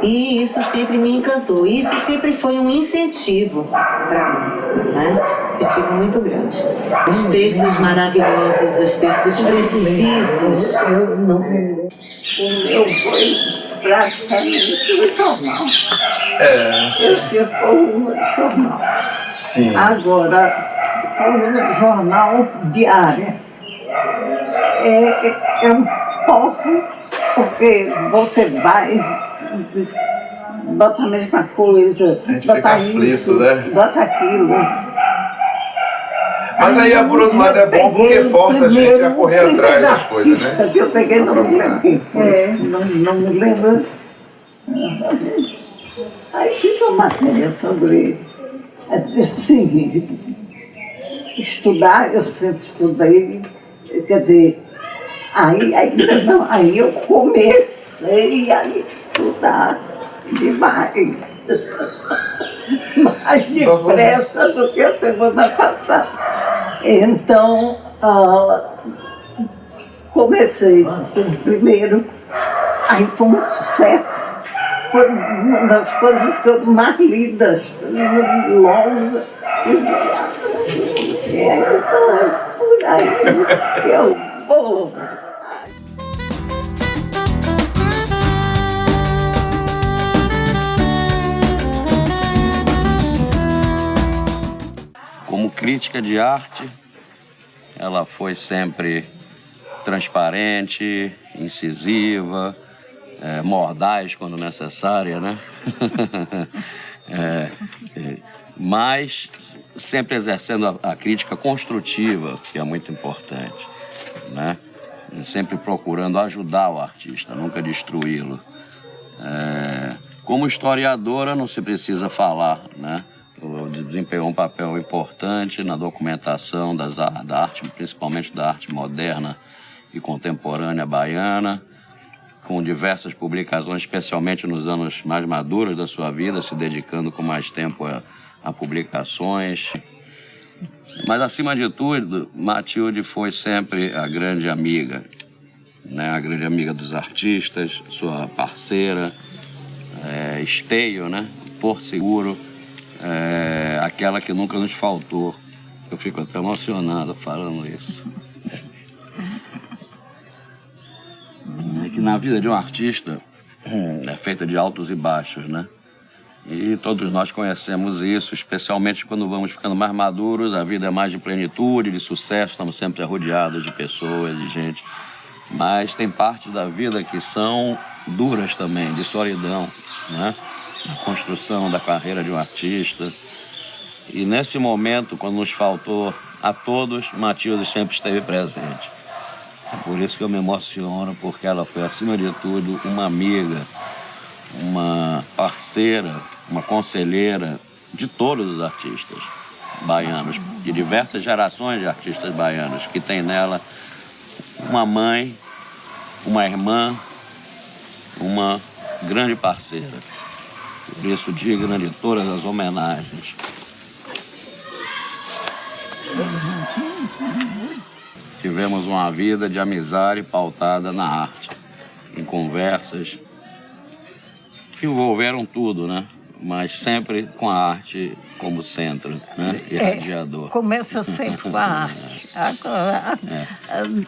C: E isso sempre me encantou. Isso sempre foi um incentivo para mim, né? Incentivo muito grande. Os textos maravilhosos, os textos precisos.
W: Eu não me lembro. O meu foi praticamente um jornal. Eu tinha coluna de jornal.
N: Sim.
W: Agora, coluna de jornal diária. É um porre, porque você vai, bota a mesma coisa,
N: a gente
W: bota
N: fica aflito,
W: isso,
N: né?
W: bota aquilo.
N: Mas aí, por outro lado, é bom porque força a gente a correr atrás das coisas, né?
W: Eu peguei, não me lembro quem foi, não me lembro. Aí fiz uma matéria sobre, assim, estudar, eu sempre estudei, quer dizer, aí eu comecei a estudar demais. Mais depressa do que a semana passada. Então, comecei com o primeiro, aí foi um sucesso. Foi uma das coisas que eu mais lidas, longa. Então é por aí que eu vou.
F: crítica de arte, ela foi sempre transparente, incisiva, mordaz quando necessária, né? Mas sempre exercendo a crítica construtiva, que é muito importante, né? Sempre procurando ajudar o artista, nunca destruí-lo. Como historiadora, não se precisa falar, né? Desempenhou um papel importante na documentação da arte, principalmente da arte moderna e contemporânea baiana, com diversas publicações, especialmente nos anos mais maduros da sua vida, se dedicando com mais tempo a publicações. Mas, acima de tudo, Matilde foi sempre a grande amiga, né? A grande amiga dos artistas, sua parceira, esteio, né? Porto seguro, aquela que nunca nos faltou. Eu fico até emocionado falando isso. É que na vida de um artista é feita de altos e baixos, né? E todos nós conhecemos isso, especialmente quando vamos ficando mais maduros, a vida é mais de plenitude, de sucesso, estamos sempre rodeados de pessoas, de gente. Mas tem partes da vida que são duras também, de solidão, né? A construção da carreira de um artista. E nesse momento, quando nos faltou a todos, Matilde sempre esteve presente. É por isso que eu me emociono, porque ela foi, acima de tudo, uma amiga, uma parceira, uma conselheira de todos os artistas baianos, de diversas gerações de artistas baianos, que tem nela uma mãe, uma irmã, uma grande parceira. Por isso, digna de todas as homenagens. Tivemos uma vida de amizade pautada na arte, em conversas que envolveram tudo, né? Mas sempre com a arte como centro, né? Irradiador.
C: Começa sempre com a arte. Agora,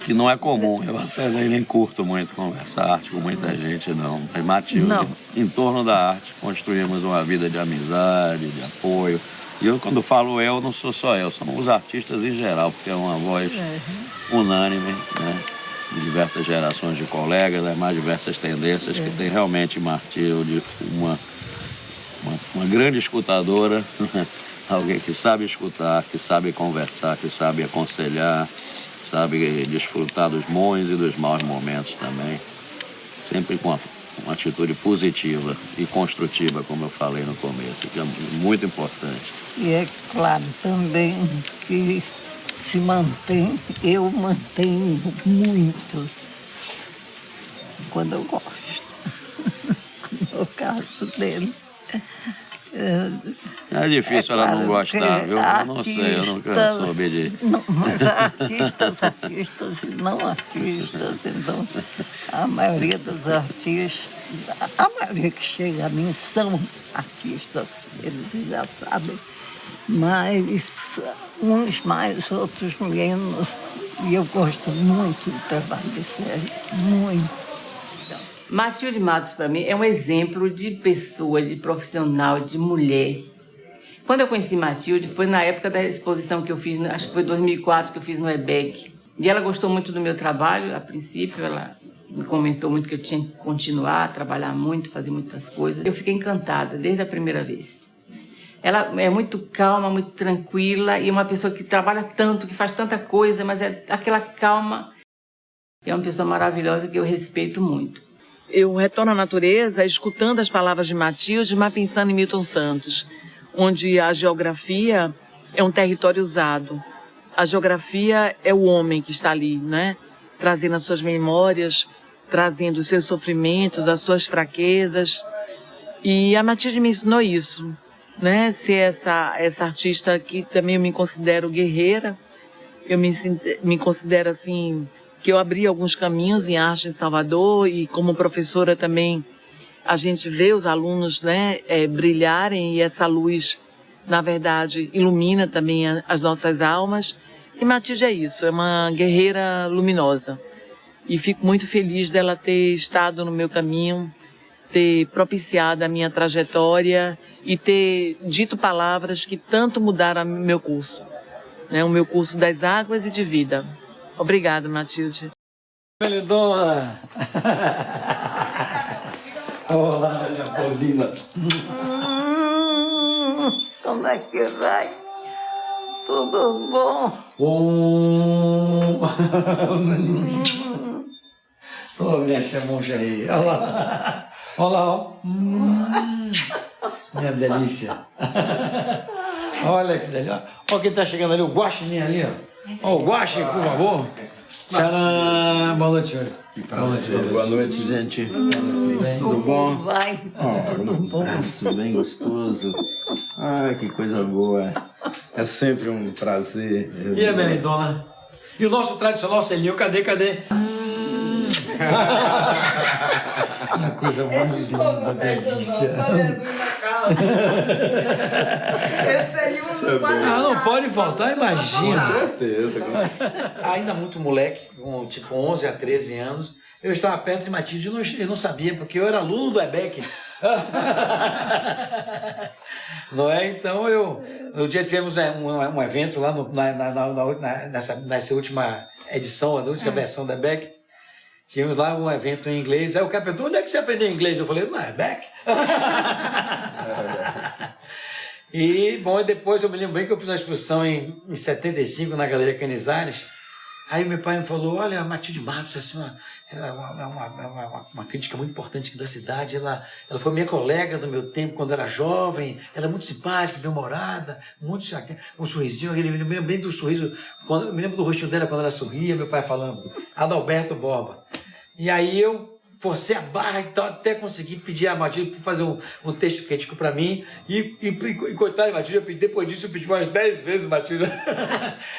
F: que não é comum, eu até nem curto muito conversar arte com muita gente, não. Mas Matilde, não. Em torno da arte, construímos uma vida de amizade, de apoio. E eu, quando falo eu, não sou só eu, são os artistas em geral, porque é uma voz unânime, né? De diversas gerações de colegas, das mais diversas tendências, que tem realmente Matilde, uma grande escutadora, alguém que sabe escutar, que sabe conversar, que sabe aconselhar, sabe desfrutar dos bons e dos maus momentos também, sempre com uma atitude positiva e construtiva, como eu falei no começo, que é muito importante.
C: E é claro também que se mantém, eu mantenho muito quando eu gosto. No caso dele.
F: É difícil ela não gostar, viu? Eu não sei, eu nunca soube de...
C: Não, mas artistas e não artistas, então a maioria dos artistas, a maioria que chega a mim são artistas, eles já sabem, mas uns mais, outros menos, e eu gosto muito do trabalho de Sérgio, muito.
J: Matilde Matos, para mim, é um exemplo de pessoa, de profissional, de mulher. Quando eu conheci Matilde, foi na época da exposição que eu fiz, acho que foi 2004, que eu fiz no EBEC. E ela gostou muito do meu trabalho, a princípio, ela me comentou muito que eu tinha que continuar, trabalhar muito, fazer muitas coisas. Eu fiquei encantada desde a primeira vez. Ela é muito calma, muito tranquila e é uma pessoa que trabalha tanto, que faz tanta coisa, mas é aquela calma. É uma pessoa maravilhosa que eu respeito muito.
L: Eu retorno à natureza escutando as palavras de Matilde, mas pensando em Milton Santos, onde a geografia é um território usado. A geografia é o homem que está ali, né? Trazendo as suas memórias, trazendo os seus sofrimentos, as suas fraquezas. E a Matilde me ensinou isso, né? Ser essa artista que também eu me considero guerreira. Eu me considero assim... que eu abri alguns caminhos em arte em Salvador e como professora também a gente vê os alunos, né, brilharem e essa luz, na verdade, ilumina também as nossas almas. E Matilde é isso, é uma guerreira luminosa. E fico muito feliz dela ter estado no meu caminho, ter propiciado a minha trajetória e ter dito palavras que tanto mudaram meu curso. o meu curso das águas e de vida. Obrigada, Matilde.
M: Melindona! Olá, minha Paulina.
C: Como é que vai? Tudo bom?
M: Ô, minha chamucha aí. Olha lá. Olha lá, ó. Minha delícia. Olha que delícia. Olha quem tá chegando ali, o Guaxinim ali, ó. Ó, o Guaxi, por favor. Tcharam! Boa noite, senhor.
O: Que prazer. Boa noite, gente. Tudo bom?
C: Vai.
O: Um abraço bem gostoso. Ai, que coisa boa. É sempre um prazer.
M: E a Melindona? E o nosso tradicional selinho, cadê? Uma coisa mais linda, delícia.
I: Esse selinho
M: não pode faltar, imagina.
O: Com certeza.
M: Ainda muito moleque, com tipo 11 a 13 anos, eu estava perto de Matilde e eu não sabia, porque eu era aluno do EBEC. Não é? Então, no dia tivemos um evento lá nessa última edição, na última versão da EBEC. Tínhamos lá um evento em inglês. Aí o cara perguntou, onde é que você aprendeu inglês? Eu falei, não, é EBEC. E, bom, depois eu me lembro bem que eu fiz uma exposição em 75 na Galeria Canizares. Aí meu pai me falou, olha, a Matilde Matos, assim, uma crítica muito importante aqui da cidade. Ela foi minha colega do meu tempo, quando era jovem. Ela é muito simpática, bem-humorada, um sorrisinho. Eu me lembro bem do sorriso, eu me lembro do rostinho dela quando ela sorria, meu pai falando, Adalberto Borba. E aí eu forcei a barra, então até consegui pedir a Matilde para fazer um texto crítico para mim. E coitada de Matilde, depois disso eu pedi umas 10 vezes Matilde.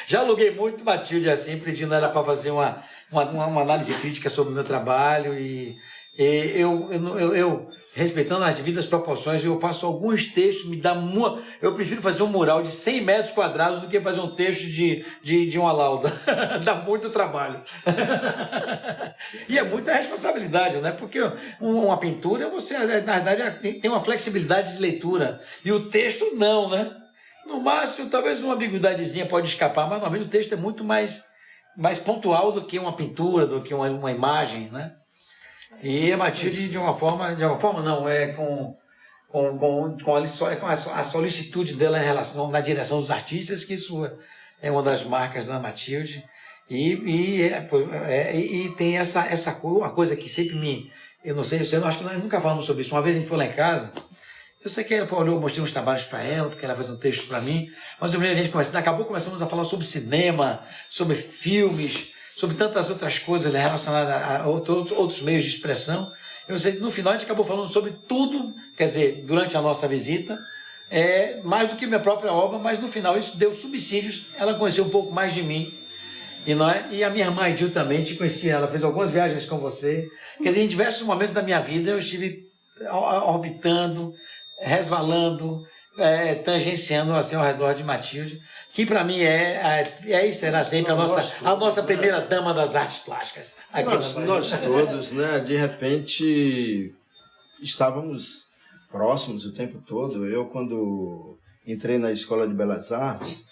M: Já aluguei muito Matilde assim, pedindo ela para fazer uma análise crítica sobre o meu trabalho. E eu, respeitando as devidas proporções, eu faço alguns textos, eu prefiro fazer um mural de 100 metros quadrados do que fazer um texto de uma lauda. Dá muito trabalho. E é muita responsabilidade, né? Porque uma pintura, você, na verdade, tem uma flexibilidade de leitura. E o texto, não, né? No máximo, talvez uma ambiguidadezinha pode escapar, mas normalmente o texto é muito mais pontual do que uma pintura, do que uma imagem, né? E a Matilde, de uma forma não, com a solicitude dela em relação na direção dos artistas, que isso é uma das marcas da Matilde. E tem uma coisa que sempre eu não sei, eu acho que nós nunca falamos sobre isso. Uma vez a gente foi lá em casa, eu sei que ela olhou, eu mostrei uns trabalhos para ela, porque ela fez um texto para mim, mas começamos a falar sobre cinema, sobre filmes, sobre tantas outras coisas relacionadas a outros meios de expressão. Eu sei que no final a gente acabou falando sobre tudo, quer dizer, durante a nossa visita, mais do que minha própria obra, mas no final isso deu subsídios, ela conheceu um pouco mais de mim, e a minha irmã Edil também, te conhecia, ela fez algumas viagens com você, quer dizer, em diversos momentos da minha vida eu estive orbitando, resvalando, tangenciando assim ao redor de Matilde, que para mim e será sempre a nossa primeira dama das artes plásticas.
O: Nós todos, né, de repente, estávamos próximos o tempo todo. Eu, quando entrei na Escola de Belas Artes,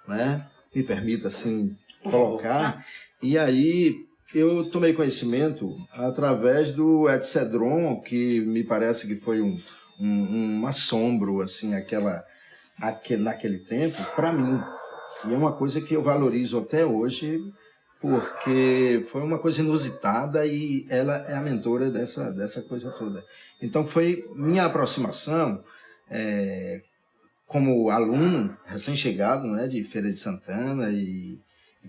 O: né, me permita assim colocar, e aí eu tomei conhecimento através do Ed Cedron, que me parece que foi um assombro, assim, naquele tempo, para mim. E é uma coisa que eu valorizo até hoje, porque foi uma coisa inusitada e ela é a mentora dessa coisa toda. Então foi minha aproximação como aluno recém-chegado, né, de Feira de Santana e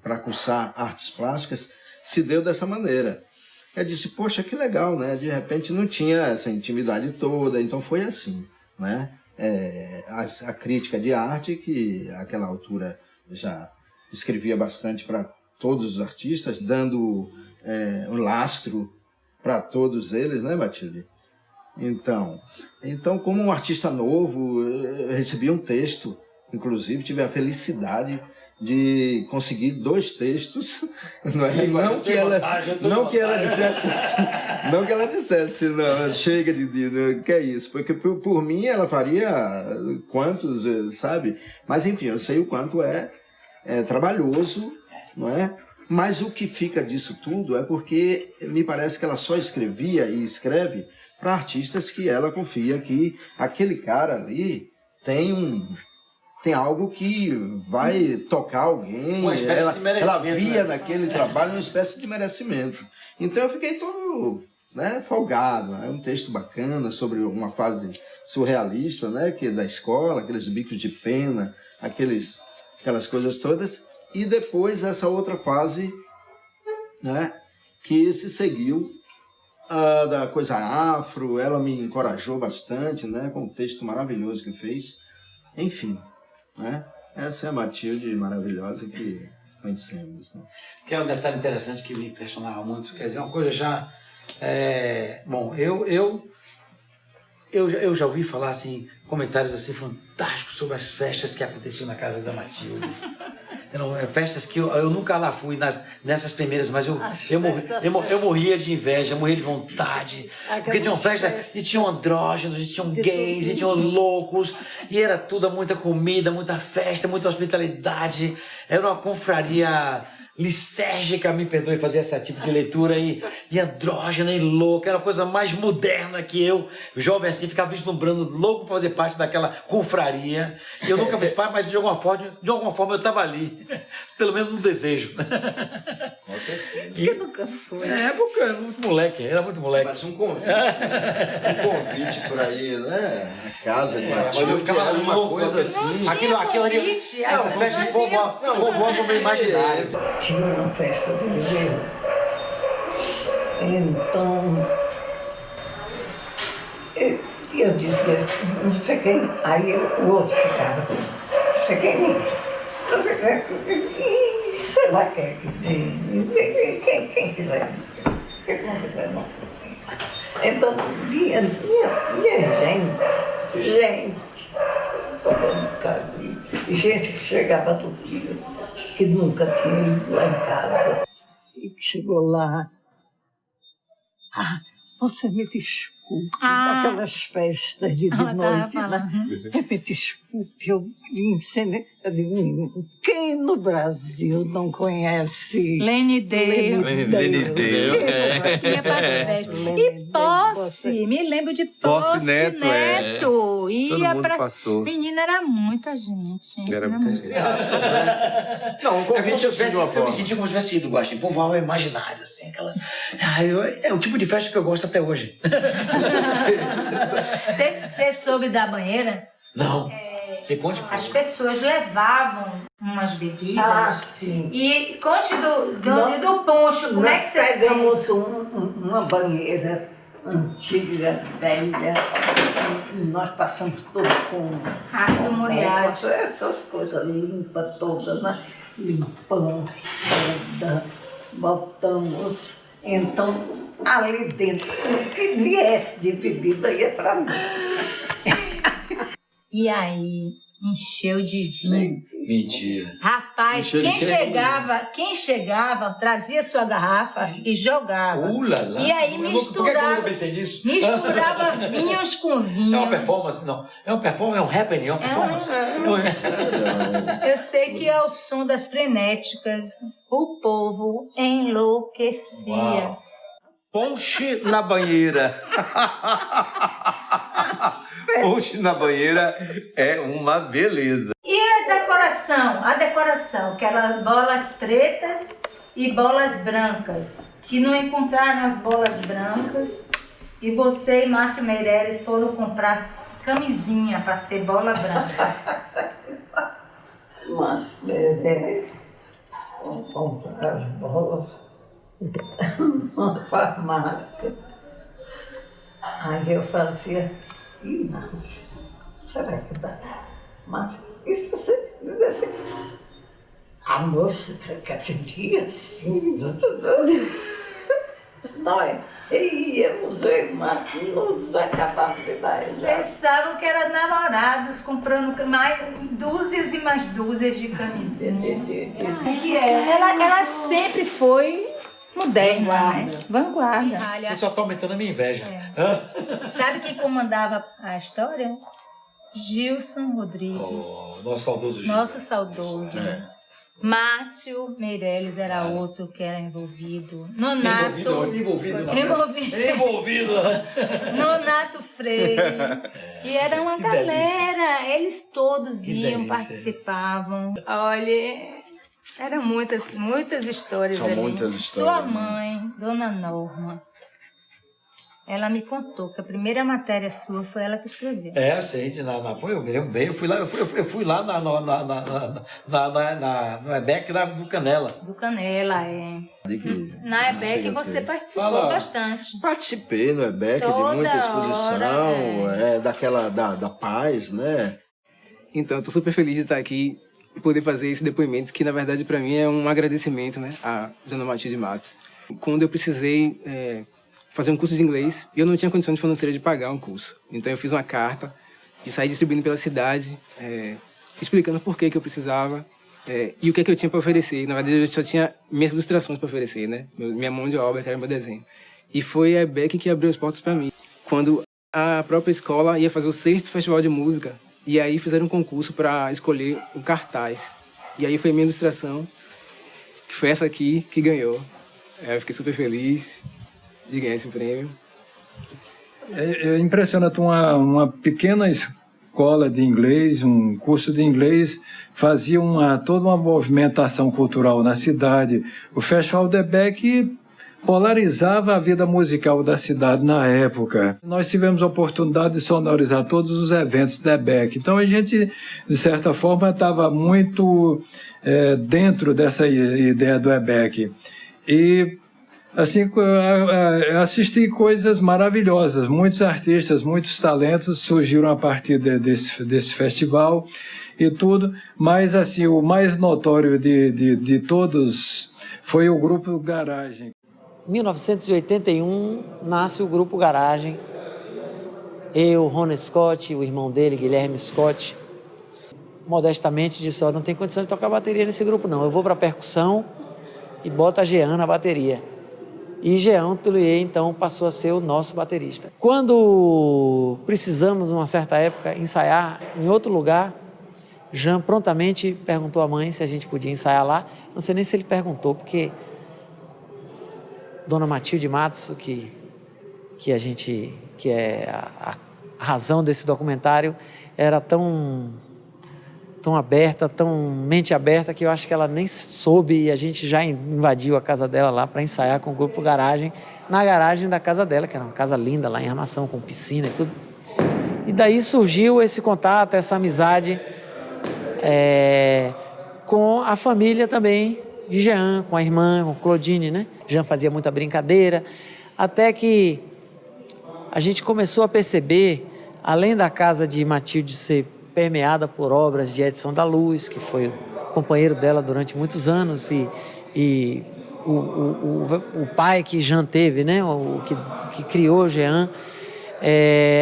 O: para cursar artes plásticas, se deu dessa maneira. Eu disse, poxa, que legal, né? De repente não tinha essa intimidade toda, então foi assim, né? A crítica de arte, que àquela altura já escrevia bastante para todos os artistas, dando um lastro para todos eles, né, Matilde? Então, como um artista novo, eu recebi um texto, inclusive tive a felicidade de conseguir 2 textos, não que ela dissesse, não, chega de que é isso, porque por mim ela faria quantos, sabe? Mas enfim, eu sei o quanto é trabalhoso, não é? Mas o que fica disso tudo é porque me parece que ela só escrevia e escreve para artistas que ela confia que aquele cara ali tem algo que vai tocar alguém.
M: Uma espécie de merecimento,
O: ela via
M: né?
O: naquele trabalho uma espécie de merecimento. Então eu fiquei todo, né, folgado. É um texto bacana sobre uma fase surrealista, né, que é da escola, aqueles bicos de pena, aquelas coisas todas. E depois essa outra fase, né, que se seguiu, da coisa afro. Ela me encorajou bastante, né, com um texto maravilhoso que fez. Enfim, né, essa é a Matilde maravilhosa que conhecemos, né?
M: Que é um detalhe interessante que me impressionava muito, quer dizer, uma coisa já... bom, eu já ouvi falar assim, comentários assim fantásticos sobre as festas que aconteciam na casa da Matilde. Festas que eu nunca lá fui nessas primeiras, mas eu morria de inveja, morria de vontade. Porque tinha uma festa e tinham andrógenos, e tinham gays, e tinham loucos, e era tudo, muita comida, muita festa, muita hospitalidade. Era uma confraria lisérgica, me perdoe fazer esse tipo de leitura, e andrógena e louca, era a coisa mais moderna que eu, jovem assim, ficava vislumbrando, louco para fazer parte daquela confraria. Eu nunca fiz parte, mas de alguma forma eu estava ali, pelo menos no desejo.
O: Com certeza.
M: Porque nunca foi. Porque era muito moleque,
O: Mas um convite para ir, né, na casa de Matilde,
M: eu ficava
O: era uma
M: louco,
O: coisa assim.
M: Aquilo ali, essas festas de vovó no meu imaginário.
C: Tinha uma festa de verão. Então, eu dizia, não sei quem, aí o outro ficava, não sei quem, não sei quem, sei lá quem quiser, quem não quiser, não. Então, vinha gente, tomando café, e gente que chegava do Rio, que nunca tinha ido lá em casa, e que chegou lá. Você me desculpe, daquelas festas de noite, né? Me desculpe, eu vim sem... Eu digo, quem no Brasil não conhece
A: Lene Dale?
C: Lene Dale.
A: Ia para as festas. E Posse, me lembro de Posse Neto. Ia para... Menina, era muita gente.
M: Era muita gente. Não, um convite eu me senti como se tivesse ido, Guaxa, povoar o imaginário, assim, aquela... É o tipo de festa que eu gosto até hoje.
S: Você soube da banheira?
M: Não.
S: As pessoas levavam umas bebidas.
C: Sim.
S: E conte do poncho, como é que você fez?
C: Nós pegamos uma banheira antiga, velha, nós passamos tudo com
S: ácido muriático.
C: Essas coisas limpas todas, né? Limpamos toda, botamos. Então, ali dentro, o que viesse de bebida ia para mim.
S: E aí, encheu de vinho.
M: Mentira.
S: Rapaz, quem chegava, trazia sua garrafa e jogava. E aí misturava.
M: Eu pensei nisso?
S: Misturava vinhos com vinhos.
M: É uma performance, não. É uma performance, é um happening, é uma performance.
S: Eu sei que ao som das frenéticas, o povo enlouquecia.
P: Uau. Ponche na banheira. Ponche na banheira é uma beleza.
S: E a decoração, que eram bolas pretas e bolas brancas, que não encontraram as bolas brancas, e você e Márcio Meireles foram comprar camisinha para ser bola branca.
C: Márcio Meireles vão comprar as bolas na farmácia. Aí eu fazia, Márcio, será que dá? Márcio, isso você... A moça que atendia assim, nós íamos nos acabar de dar.
S: Pensavam que eram namorados, comprando mais dúzias e mais dúzias de camisinhas. Ela sempre foi moderna, né? Vanguarda.
M: Você só está aumentando a minha inveja.
S: Sabe quem comandava a história? Gilson Rodrigues.
M: Nosso saudoso Gilson.
S: Nosso saudoso. Márcio Meirelles era outro que era envolvido. Nonato.
M: Envolvido.
S: Nonato Freire. E era uma galera. Eles todos iam, participavam. Olha, eram muitas histórias.
O: São
S: ali.
O: muitas histórias.
S: Sua mãe, Dona Norma, ela me contou que a primeira matéria sua foi ela que escreveu.
M: Eu sei, eu me lembro bem. Eu fui lá no EBEC do Canela.
S: Do Canela, é. Na EBEC você participou bastante.
O: Participei no EBEC de muita exposição, da paz, né?
G: Então, eu tô super feliz de estar aqui e poder fazer esse depoimento, que na verdade para mim é um agradecimento, né, à Dona Matilde Matos. Quando eu precisei fazer um curso de inglês, eu não tinha condições financeiras de pagar um curso. Então eu fiz uma carta e saí distribuindo pela cidade, explicando por que eu precisava e o que eu tinha para oferecer. Na verdade, eu só tinha minhas ilustrações para oferecer, né? Minha mão de obra, que era meu desenho. E foi a EBEC que abriu as portas para mim. Quando a própria escola ia fazer o 6º Festival de Música, e aí fizeram um concurso para escolher o cartaz. E aí foi minha ilustração, que foi essa aqui, que ganhou. Eu fiquei super feliz de ganhar esse prêmio.
Q: É impressionante, uma pequena escola de inglês, um curso de inglês, fazia toda uma movimentação cultural na cidade. O Festival do EBEC polarizava a vida musical da cidade na época. Nós tivemos a oportunidade de sonorizar todos os eventos da EBEC. Então a gente, de certa forma, estava muito dentro dessa ideia do EBEC. E assim, assisti coisas maravilhosas. Muitos artistas, muitos talentos surgiram a partir desse festival e tudo. Mas assim, o mais notório de todos foi o Grupo Garagem.
R: Em 1981 nasce o Grupo Garagem. Eu, Rony Scott, o irmão dele, Guilherme Scott, modestamente disse: não tem condição de tocar bateria nesse grupo não, eu vou para percussão e boto a Jean na bateria. E Jean Tullier, então, passou a ser o nosso baterista. Quando precisamos, numa certa época, ensaiar em outro lugar, Jean prontamente perguntou à mãe se a gente podia ensaiar lá. Não sei nem se ele perguntou, porque Dona Matilde Matos, que é a razão desse documentário, era tão aberta, tão mente aberta, que eu acho que ela nem soube, e a gente já invadiu a casa dela lá para ensaiar com o Grupo Garagem, na garagem da casa dela, que era uma casa linda lá em Armação, com piscina e tudo. E daí surgiu esse contato, essa amizade com a família também de Jean, com a irmã, com Claudine, né? Jean fazia muita brincadeira, até que a gente começou a perceber, além da casa de Matilde ser permeada por obras de Edson da Luz, que foi o companheiro dela durante muitos anos, e o pai que Jean teve, né? que criou Jean,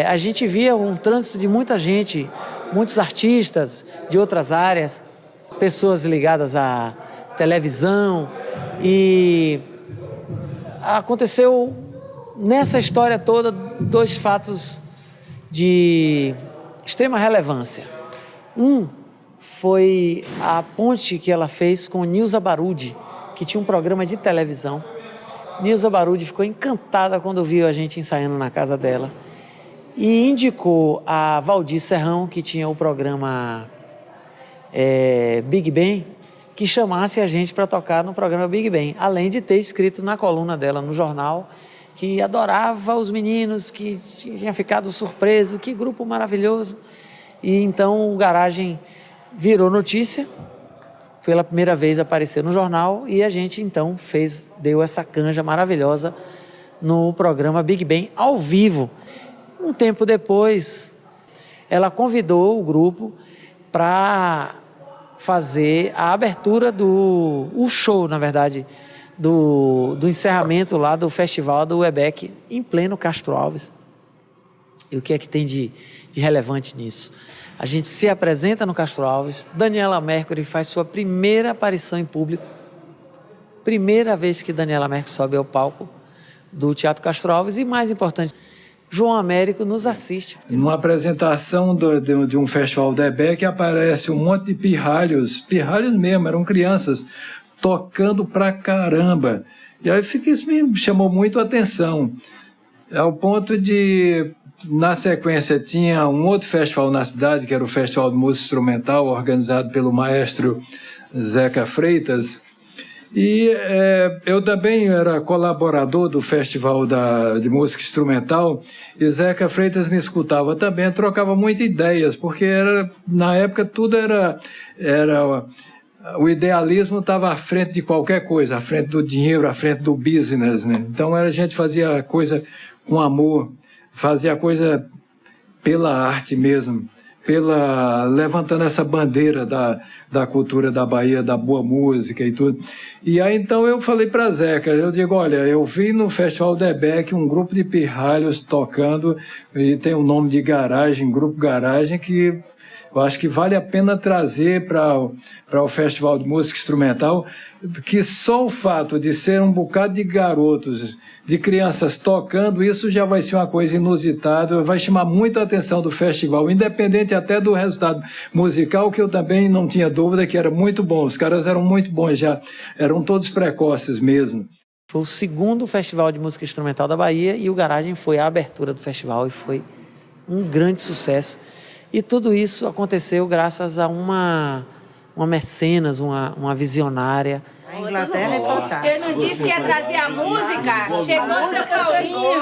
R: a gente via um trânsito de muita gente, muitos artistas de outras áreas, pessoas ligadas à televisão, e aconteceu nessa história toda 2 fatos de extrema relevância. Um foi a ponte que ela fez com Nilza Barudi, que tinha um programa de televisão. Nilza Barudi ficou encantada quando viu a gente ensaiando na casa dela e indicou a Valdir Serrão, que tinha o programa Big Ben, que chamasse a gente para tocar no programa Big Ben, além de ter escrito na coluna dela no jornal que adorava os meninos, que tinha ficado surpreso, que grupo maravilhoso. E então o Garagem virou notícia, pela primeira vez apareceu no jornal, e a gente então deu essa canja maravilhosa no programa Big Ben ao vivo. Um tempo depois, ela convidou o grupo para fazer a abertura o show, na verdade, do encerramento lá do festival do EBEC, em pleno Castro Alves. E o que é que tem de relevante nisso? A gente se apresenta no Castro Alves, Daniela Mercury faz sua primeira aparição em público, primeira vez que Daniela Mercury sobe ao palco do Teatro Castro Alves, e mais importante, João Américo nos assiste.
Q: Numa apresentação de um festival do EBEC aparece um monte de pirralhos mesmo, eram crianças, tocando pra caramba. E aí isso me chamou muito a atenção, ao ponto de, na sequência, tinha um outro festival na cidade, que era o Festival de Música Instrumental, organizado pelo maestro Zeca Freitas. E eu também era colaborador do Festival de Música Instrumental, e Zeca Freitas me escutava também, trocava muitas ideias, porque na época tudo era o idealismo estava à frente de qualquer coisa, à frente do dinheiro, à frente do business, né? Então a gente fazia coisa com amor, fazia coisa pela arte mesmo, levantando essa bandeira da cultura da Bahia, da boa música e tudo. E aí então eu falei para Zeca, eu digo, olha, eu vi no Festival do EBEC um grupo de pirralhos tocando, e tem o nome de Garagem, Grupo Garagem, que eu acho que vale a pena trazer para o Festival de Música Instrumental, que só o fato de ser um bocado de garotos, de crianças tocando, isso já vai ser uma coisa inusitada, vai chamar muita atenção do festival, independente até do resultado musical, que eu também não tinha dúvida que era muito bom. Os caras eram muito bons já, eram todos precoces mesmo.
R: Foi o segundo Festival de Música Instrumental da Bahia e o Garagem foi a abertura do festival e foi um grande sucesso. E tudo isso aconteceu graças a uma mecenas, uma visionária.
K: A Inglaterra é fantástica.
S: Eu não disse que ia trazer a música? Chegou seu Paulinho.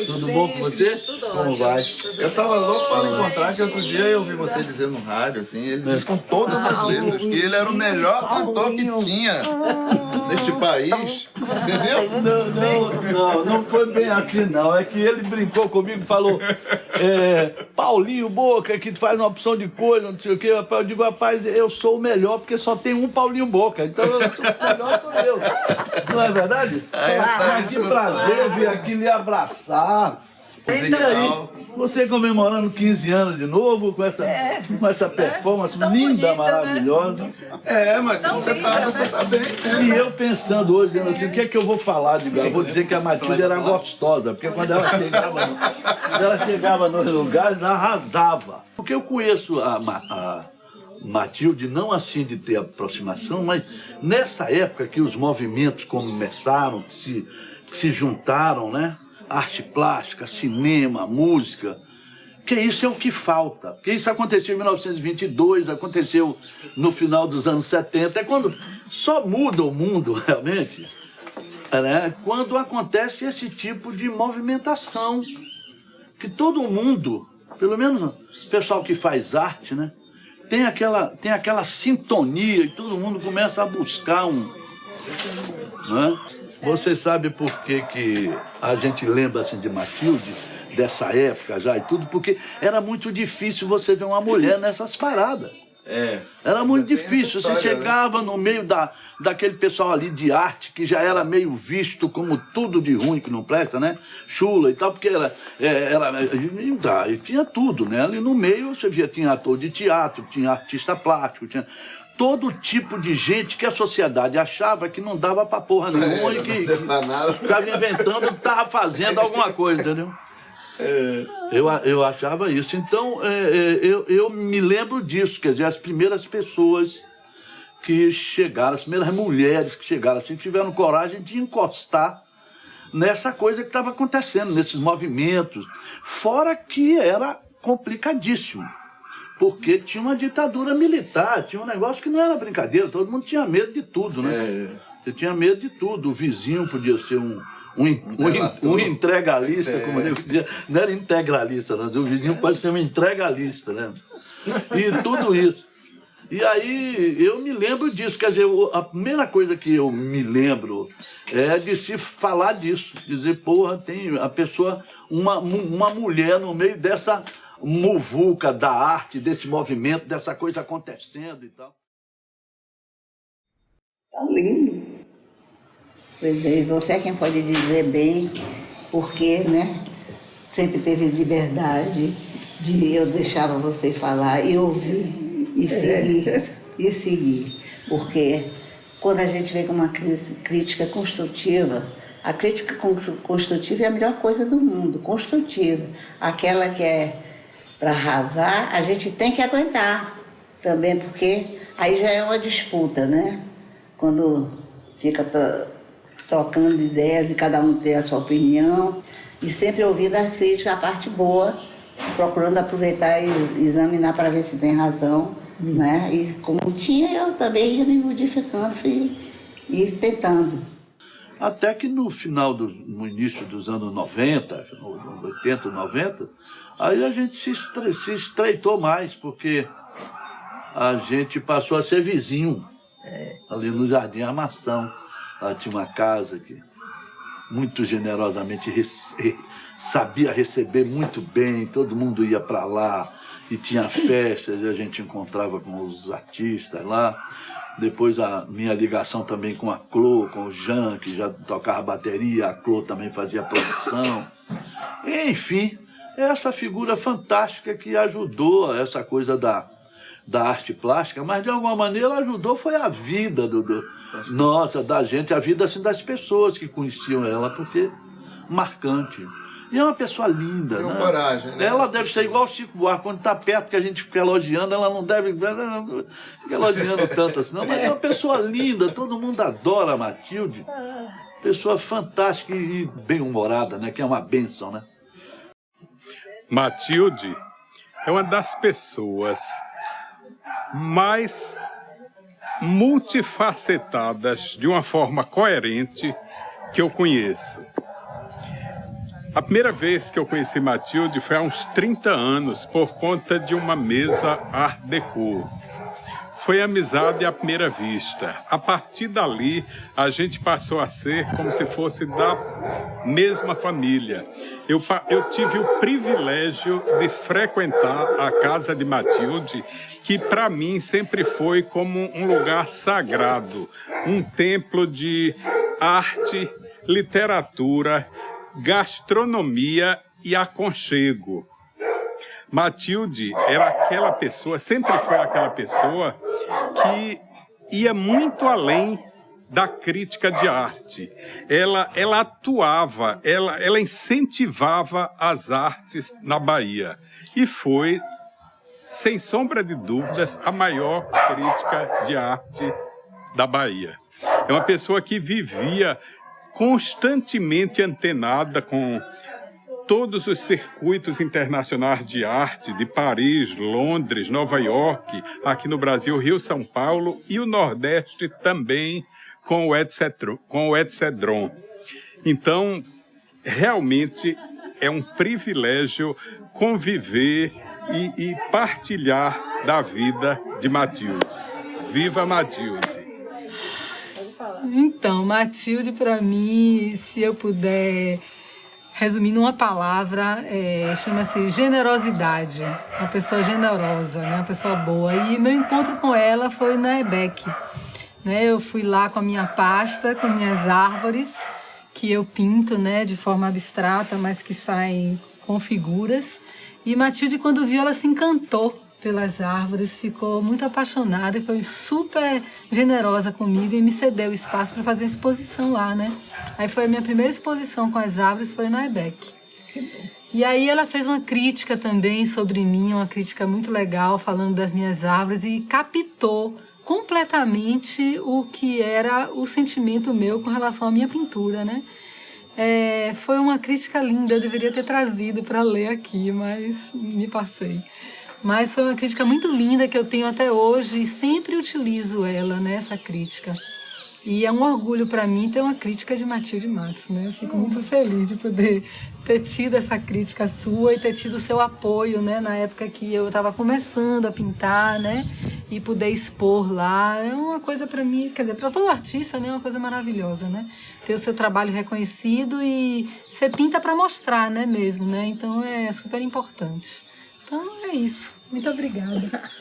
D: Tudo bom com você? Como vai? Eu tava louco para encontrar, que outro dia eu ouvi você dizer no rádio, assim, ele disse com todas as letras que ele era o melhor cantor que tinha neste país. Você viu?
T: Não foi bem assim, não. É que ele brincou comigo e falou, Paulinho Boca, que faz uma opção de coisa, não sei o quê. Eu digo, rapaz, eu sou o melhor, porque só tem um Paulinho Boca. Então eu sou o melhor, sou eu. Não é verdade? Que prazer vir aqui lhe abraçar. E aí, você comemorando 15 anos de novo, com essa performance linda, maravilhosa.
D: Mas você tá bem.
T: E eu pensando hoje, assim, o que é que eu vou falar? Eu vou dizer que a Matilde era gostosa, porque quando ela chegava nos lugares, arrasava. Porque eu conheço a Matilde, não assim de ter aproximação, mas nessa época que os movimentos começaram, que se juntaram, né? Arte plástica, cinema, música, que isso é o que falta. Porque isso aconteceu em 1922, aconteceu no final dos anos 70, é quando só muda o mundo realmente, né? Quando acontece esse tipo de movimentação, que todo mundo, pelo menos o pessoal que faz arte, né? Tem aquela sintonia e todo mundo começa a buscar né? Você sabe por que a gente lembra assim de Matilde, dessa época já e tudo? Porque era muito difícil você ver uma mulher nessas paradas. Era muito difícil. Você chegava no meio daquele pessoal ali de arte, que já era meio visto como tudo de ruim, que não presta, né? Chula e tal, porque e tinha tudo, né? Ali no meio você via, tinha ator de teatro, tinha artista plástico, tinha todo tipo de gente que a sociedade achava que não dava pra porra nenhuma e que ficava inventando, tava fazendo alguma coisa, entendeu? Eu achava isso. Então, eu me lembro disso, quer dizer, as primeiras pessoas que chegaram, as primeiras mulheres que chegaram assim, tiveram coragem de encostar nessa coisa que estava acontecendo, nesses movimentos. Fora que era complicadíssimo, porque tinha uma ditadura militar, tinha um negócio que não era brincadeira, todo mundo tinha medo de tudo, né? Você tinha medo de tudo, o vizinho podia ser um entregalista, como eu dizia, não era integralista, não, o vizinho pode ser um entregalista, né? E tudo isso. E aí eu me lembro disso, quer dizer, a primeira coisa que eu me lembro é de se falar disso, dizer, porra, tem a pessoa, uma mulher no meio dessa muvuca da arte, desse movimento, dessa coisa acontecendo e tal.
W: Tá lindo. Pois é, você é quem pode dizer bem, porque, né, sempre teve liberdade de eu deixava você falar e ouvir e seguir. Porque quando a gente vem com uma crítica construtiva, A crítica construtiva é a melhor coisa do mundo, construtiva. Aquela que é para arrasar, a gente tem que aguentar também, porque aí já é uma disputa, né? Quando fica trocando ideias e cada um tem a sua opinião, e sempre ouvindo a crítica, a parte boa, procurando aproveitar e examinar para ver se tem razão, né? E como tinha, eu também ia me modificando e tentando.
T: Até que no início dos anos 90, 80, 90, aí a gente se estreitou mais, porque a gente passou a ser vizinho, ali no Jardim Armação. Lá tinha uma casa que muito generosamente sabia receber muito bem, todo mundo ia para lá e tinha festas, e a gente encontrava com os artistas lá. Depois a minha ligação também com a Clô, com o Jean, que já tocava bateria, a Clô também fazia produção. Enfim, essa figura fantástica que ajudou essa coisa da arte plástica, mas de alguma maneira ajudou foi a vida da gente, a vida assim, das pessoas que conheciam ela, porque marcante. E é uma pessoa linda,
D: Deu
T: né?
D: coragem, né?
T: Ela deve ser igual o Chico Buarque, quando está perto que a gente fica elogiando, ela não deve ficar elogiando tanto assim, não. Mas é uma pessoa linda, todo mundo adora a Matilde. Pessoa fantástica e bem-humorada, né? Que é uma bênção, né?
H: Matilde é uma das pessoas mais multifacetadas de uma forma coerente que eu conheço. A primeira vez que eu conheci Matilde foi há uns 30 anos, por conta de uma mesa Art Deco. Foi amizade à primeira vista. A partir dali, a gente passou a ser como se fosse da mesma família. Eu tive o privilégio de frequentar a casa de Matilde, que para mim sempre foi como um lugar sagrado, um templo de arte, literatura, gastronomia e aconchego. Matilde era aquela pessoa, sempre foi aquela pessoa que ia muito além da crítica de arte. Ela atuava, ela incentivava as artes na Bahia e foi, sem sombra de dúvidas, a maior crítica de arte da Bahia. É uma pessoa que vivia constantemente antenada com todos os circuitos internacionais de arte de Paris, Londres, Nova York, aqui no Brasil, Rio, São Paulo e o Nordeste também com o Etcedron. Então, realmente é um privilégio conviver e partilhar da vida de Matilde. Viva Matilde!
U: Então, Matilde, para mim, se eu puder resumir numa palavra, chama-se generosidade. Uma pessoa generosa, né? Uma pessoa boa. E meu encontro com ela foi na EBEC. Né? Eu fui lá com a minha pasta, com minhas árvores, que eu pinto, né, de forma abstrata, mas que saem com figuras. E Matilde, quando viu, ela se encantou pelas árvores, ficou muito apaixonada e foi super generosa comigo e me cedeu o espaço para fazer uma exposição lá, né? Aí foi a minha primeira exposição com as árvores, foi na EBEC. E aí ela fez uma crítica também sobre mim, uma crítica muito legal, falando das minhas árvores, e captou completamente o que era o sentimento meu com relação à minha pintura, né? Foi uma crítica linda, eu deveria ter trazido para ler aqui, mas me passei. Mas foi uma crítica muito linda que eu tenho até hoje e sempre utilizo ela, né, essa crítica. E é um orgulho para mim ter uma crítica de Matilde Matos, né? Eu fico muito feliz de poder ter tido essa crítica sua e ter tido o seu apoio, né, na época que eu estava começando a pintar, né, e poder expor lá. É uma coisa para mim, quer dizer, para todo artista, né, é uma coisa maravilhosa, né? Ter o seu trabalho reconhecido e você pinta para mostrar, né, mesmo, né? Então é super importante. Então é isso. Muito obrigada.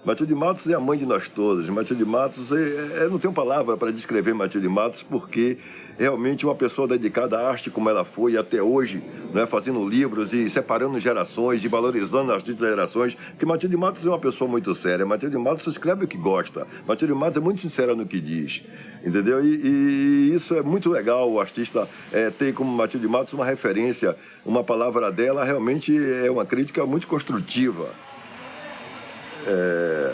B: Matilde Matos é a mãe de nós todos. Matilde Matos, eu não tenho palavra para descrever Matilde Matos, porque realmente uma pessoa dedicada à arte como ela foi até hoje, né, fazendo livros e separando gerações, e valorizando as distintas gerações, porque Matilde Matos é uma pessoa muito séria. Matilde Matos escreve o que gosta. Matilde Matos é muito sincera no que diz, entendeu? E isso é muito legal, o artista ter como Matilde Matos uma referência, uma palavra dela realmente é uma crítica muito construtiva.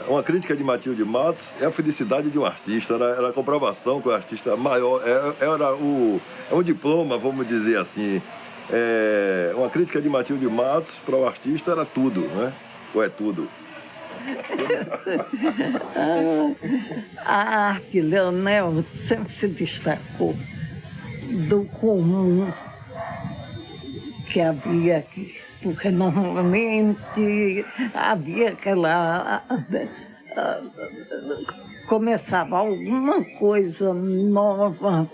B: Uma crítica de Matilde Matos é a felicidade de um artista, era a comprovação que o artista maior, era um diploma, vamos dizer assim. Uma crítica de Matilde Matos para o artista era tudo, né? Ou é tudo?
C: A arte, Leonel, sempre se destacou do comum que havia aqui. Porque normalmente havia aquela... começava alguma coisa nova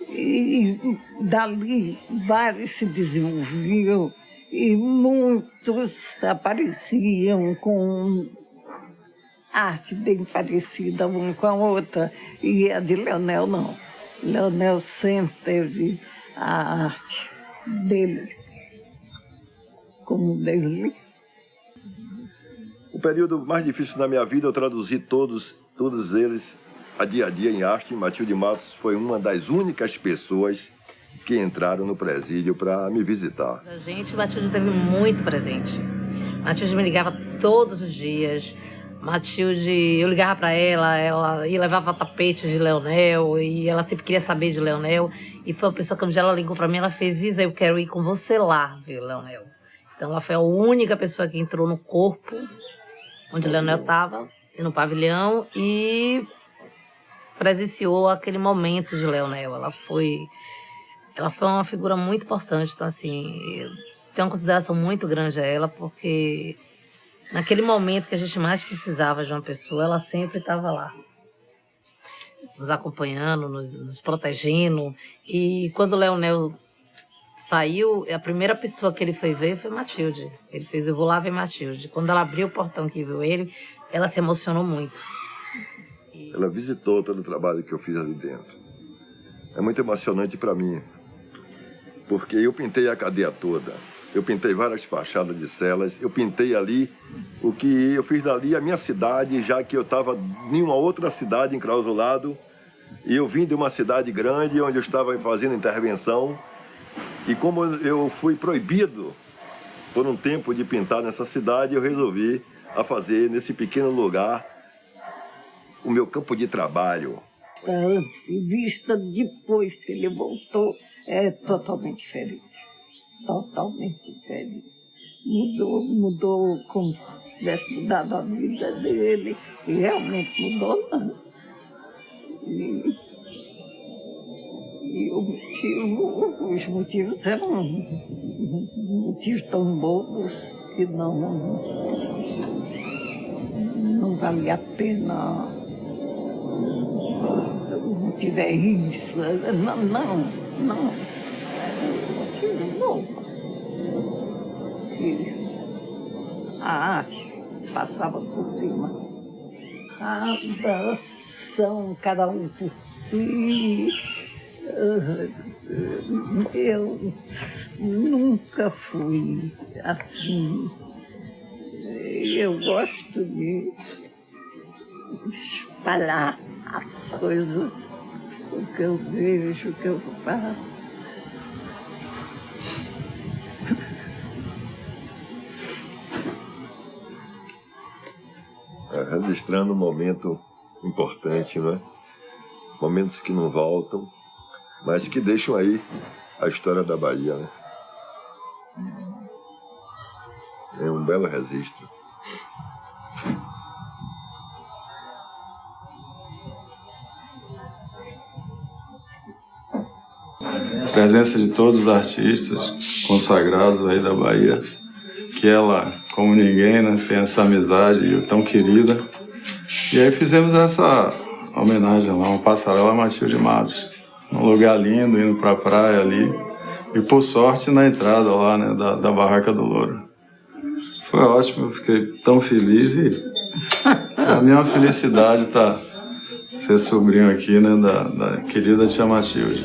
C: e dali vários se desenvolviam e muitos apareciam com arte bem parecida uma com a outra. E a de Leonel não. Leonel sempre teve a arte dele como dele.
B: O período mais difícil da minha vida eu traduzi todos eles a dia em arte. Matilde Matos foi uma das únicas pessoas que entraram no presídio para me visitar.
E: A gente, Matilde teve muito presente. Matilde me ligava todos os dias. Matilde, eu ligava para ela ia levava tapetes de Leonel e ela sempre queria saber de Leonel. E foi uma pessoa que um dia ela ligou para mim, ela fez: Isa, eu quero ir com você lá, viu, Leonel? Então ela foi a única pessoa que entrou no corpo onde Leonel estava, no pavilhão, e presenciou aquele momento de Leonel. Ela foi uma figura muito importante. Então, assim, eu tenho uma consideração muito grande a ela, porque naquele momento que a gente mais precisava de uma pessoa, ela sempre estava lá, nos acompanhando, nos protegendo. E quando o Leonel saiu, a primeira pessoa que ele foi ver foi Matilde. Ele fez: eu vou lá ver Matilde. Quando ela abriu o portão que viu ele, ela se emocionou muito.
B: Ela visitou todo o trabalho que eu fiz ali dentro. É muito emocionante para mim, porque eu pintei a cadeia toda. Eu pintei várias fachadas de celas. Eu pintei ali o que eu fiz dali a minha cidade, já que eu estava em uma outra cidade enclausulado. E eu vim de uma cidade grande, onde eu estava fazendo intervenção. E como eu fui proibido por um tempo de pintar nessa cidade, eu resolvi fazer nesse pequeno lugar o meu campo de trabalho.
C: Antes e vista depois que ele voltou, é totalmente diferente. Totalmente diferente. Mudou como se tivesse mudado a vida dele. E realmente mudou, não. E os motivos eram motivos tão bobos que não valia a pena. O motivo é isso. Não. Motivo bobo. A arte passava por cima. Cada ação, cada um por si. Eu nunca fui assim. Eu gosto de espalhar as coisas, o que eu vejo, o que eu faço.
B: Registrando um momento importante, não é? Momentos que não voltam, mas que deixam aí a história da Bahia, né? É um belo registro.
V: Presença de todos os artistas consagrados aí da Bahia, que ela, como ninguém, né, tem essa amizade tão querida. E aí fizemos essa homenagem lá, uma passarela a Matilde Matos, num lugar lindo, indo pra praia ali, e por sorte na entrada lá, né, da Barraca do Louro. Foi ótimo, eu fiquei tão feliz e Para mim é uma felicidade ser sobrinho aqui, né, da querida tia Matilde.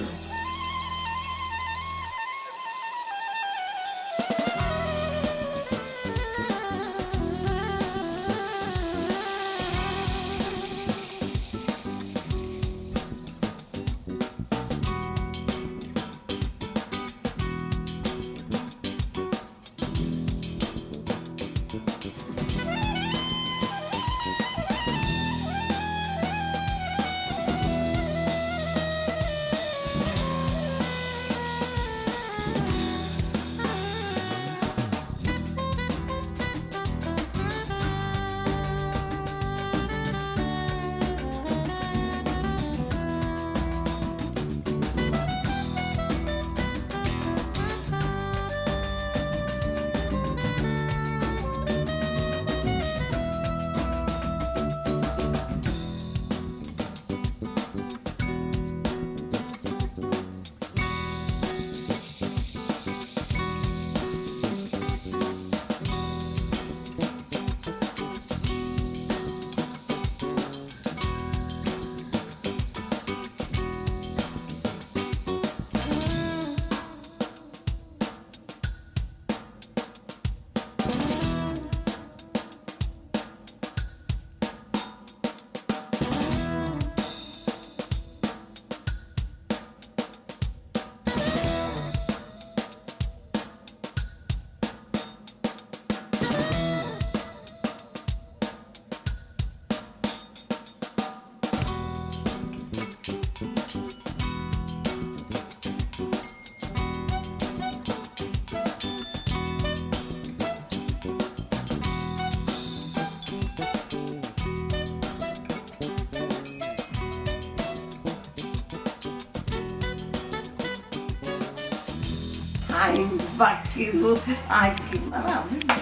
C: Ai, vacilo. Ai, que maravilha.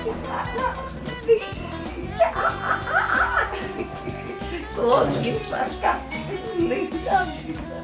C: Que maravilha. Ô, que fantástica. Linda vida.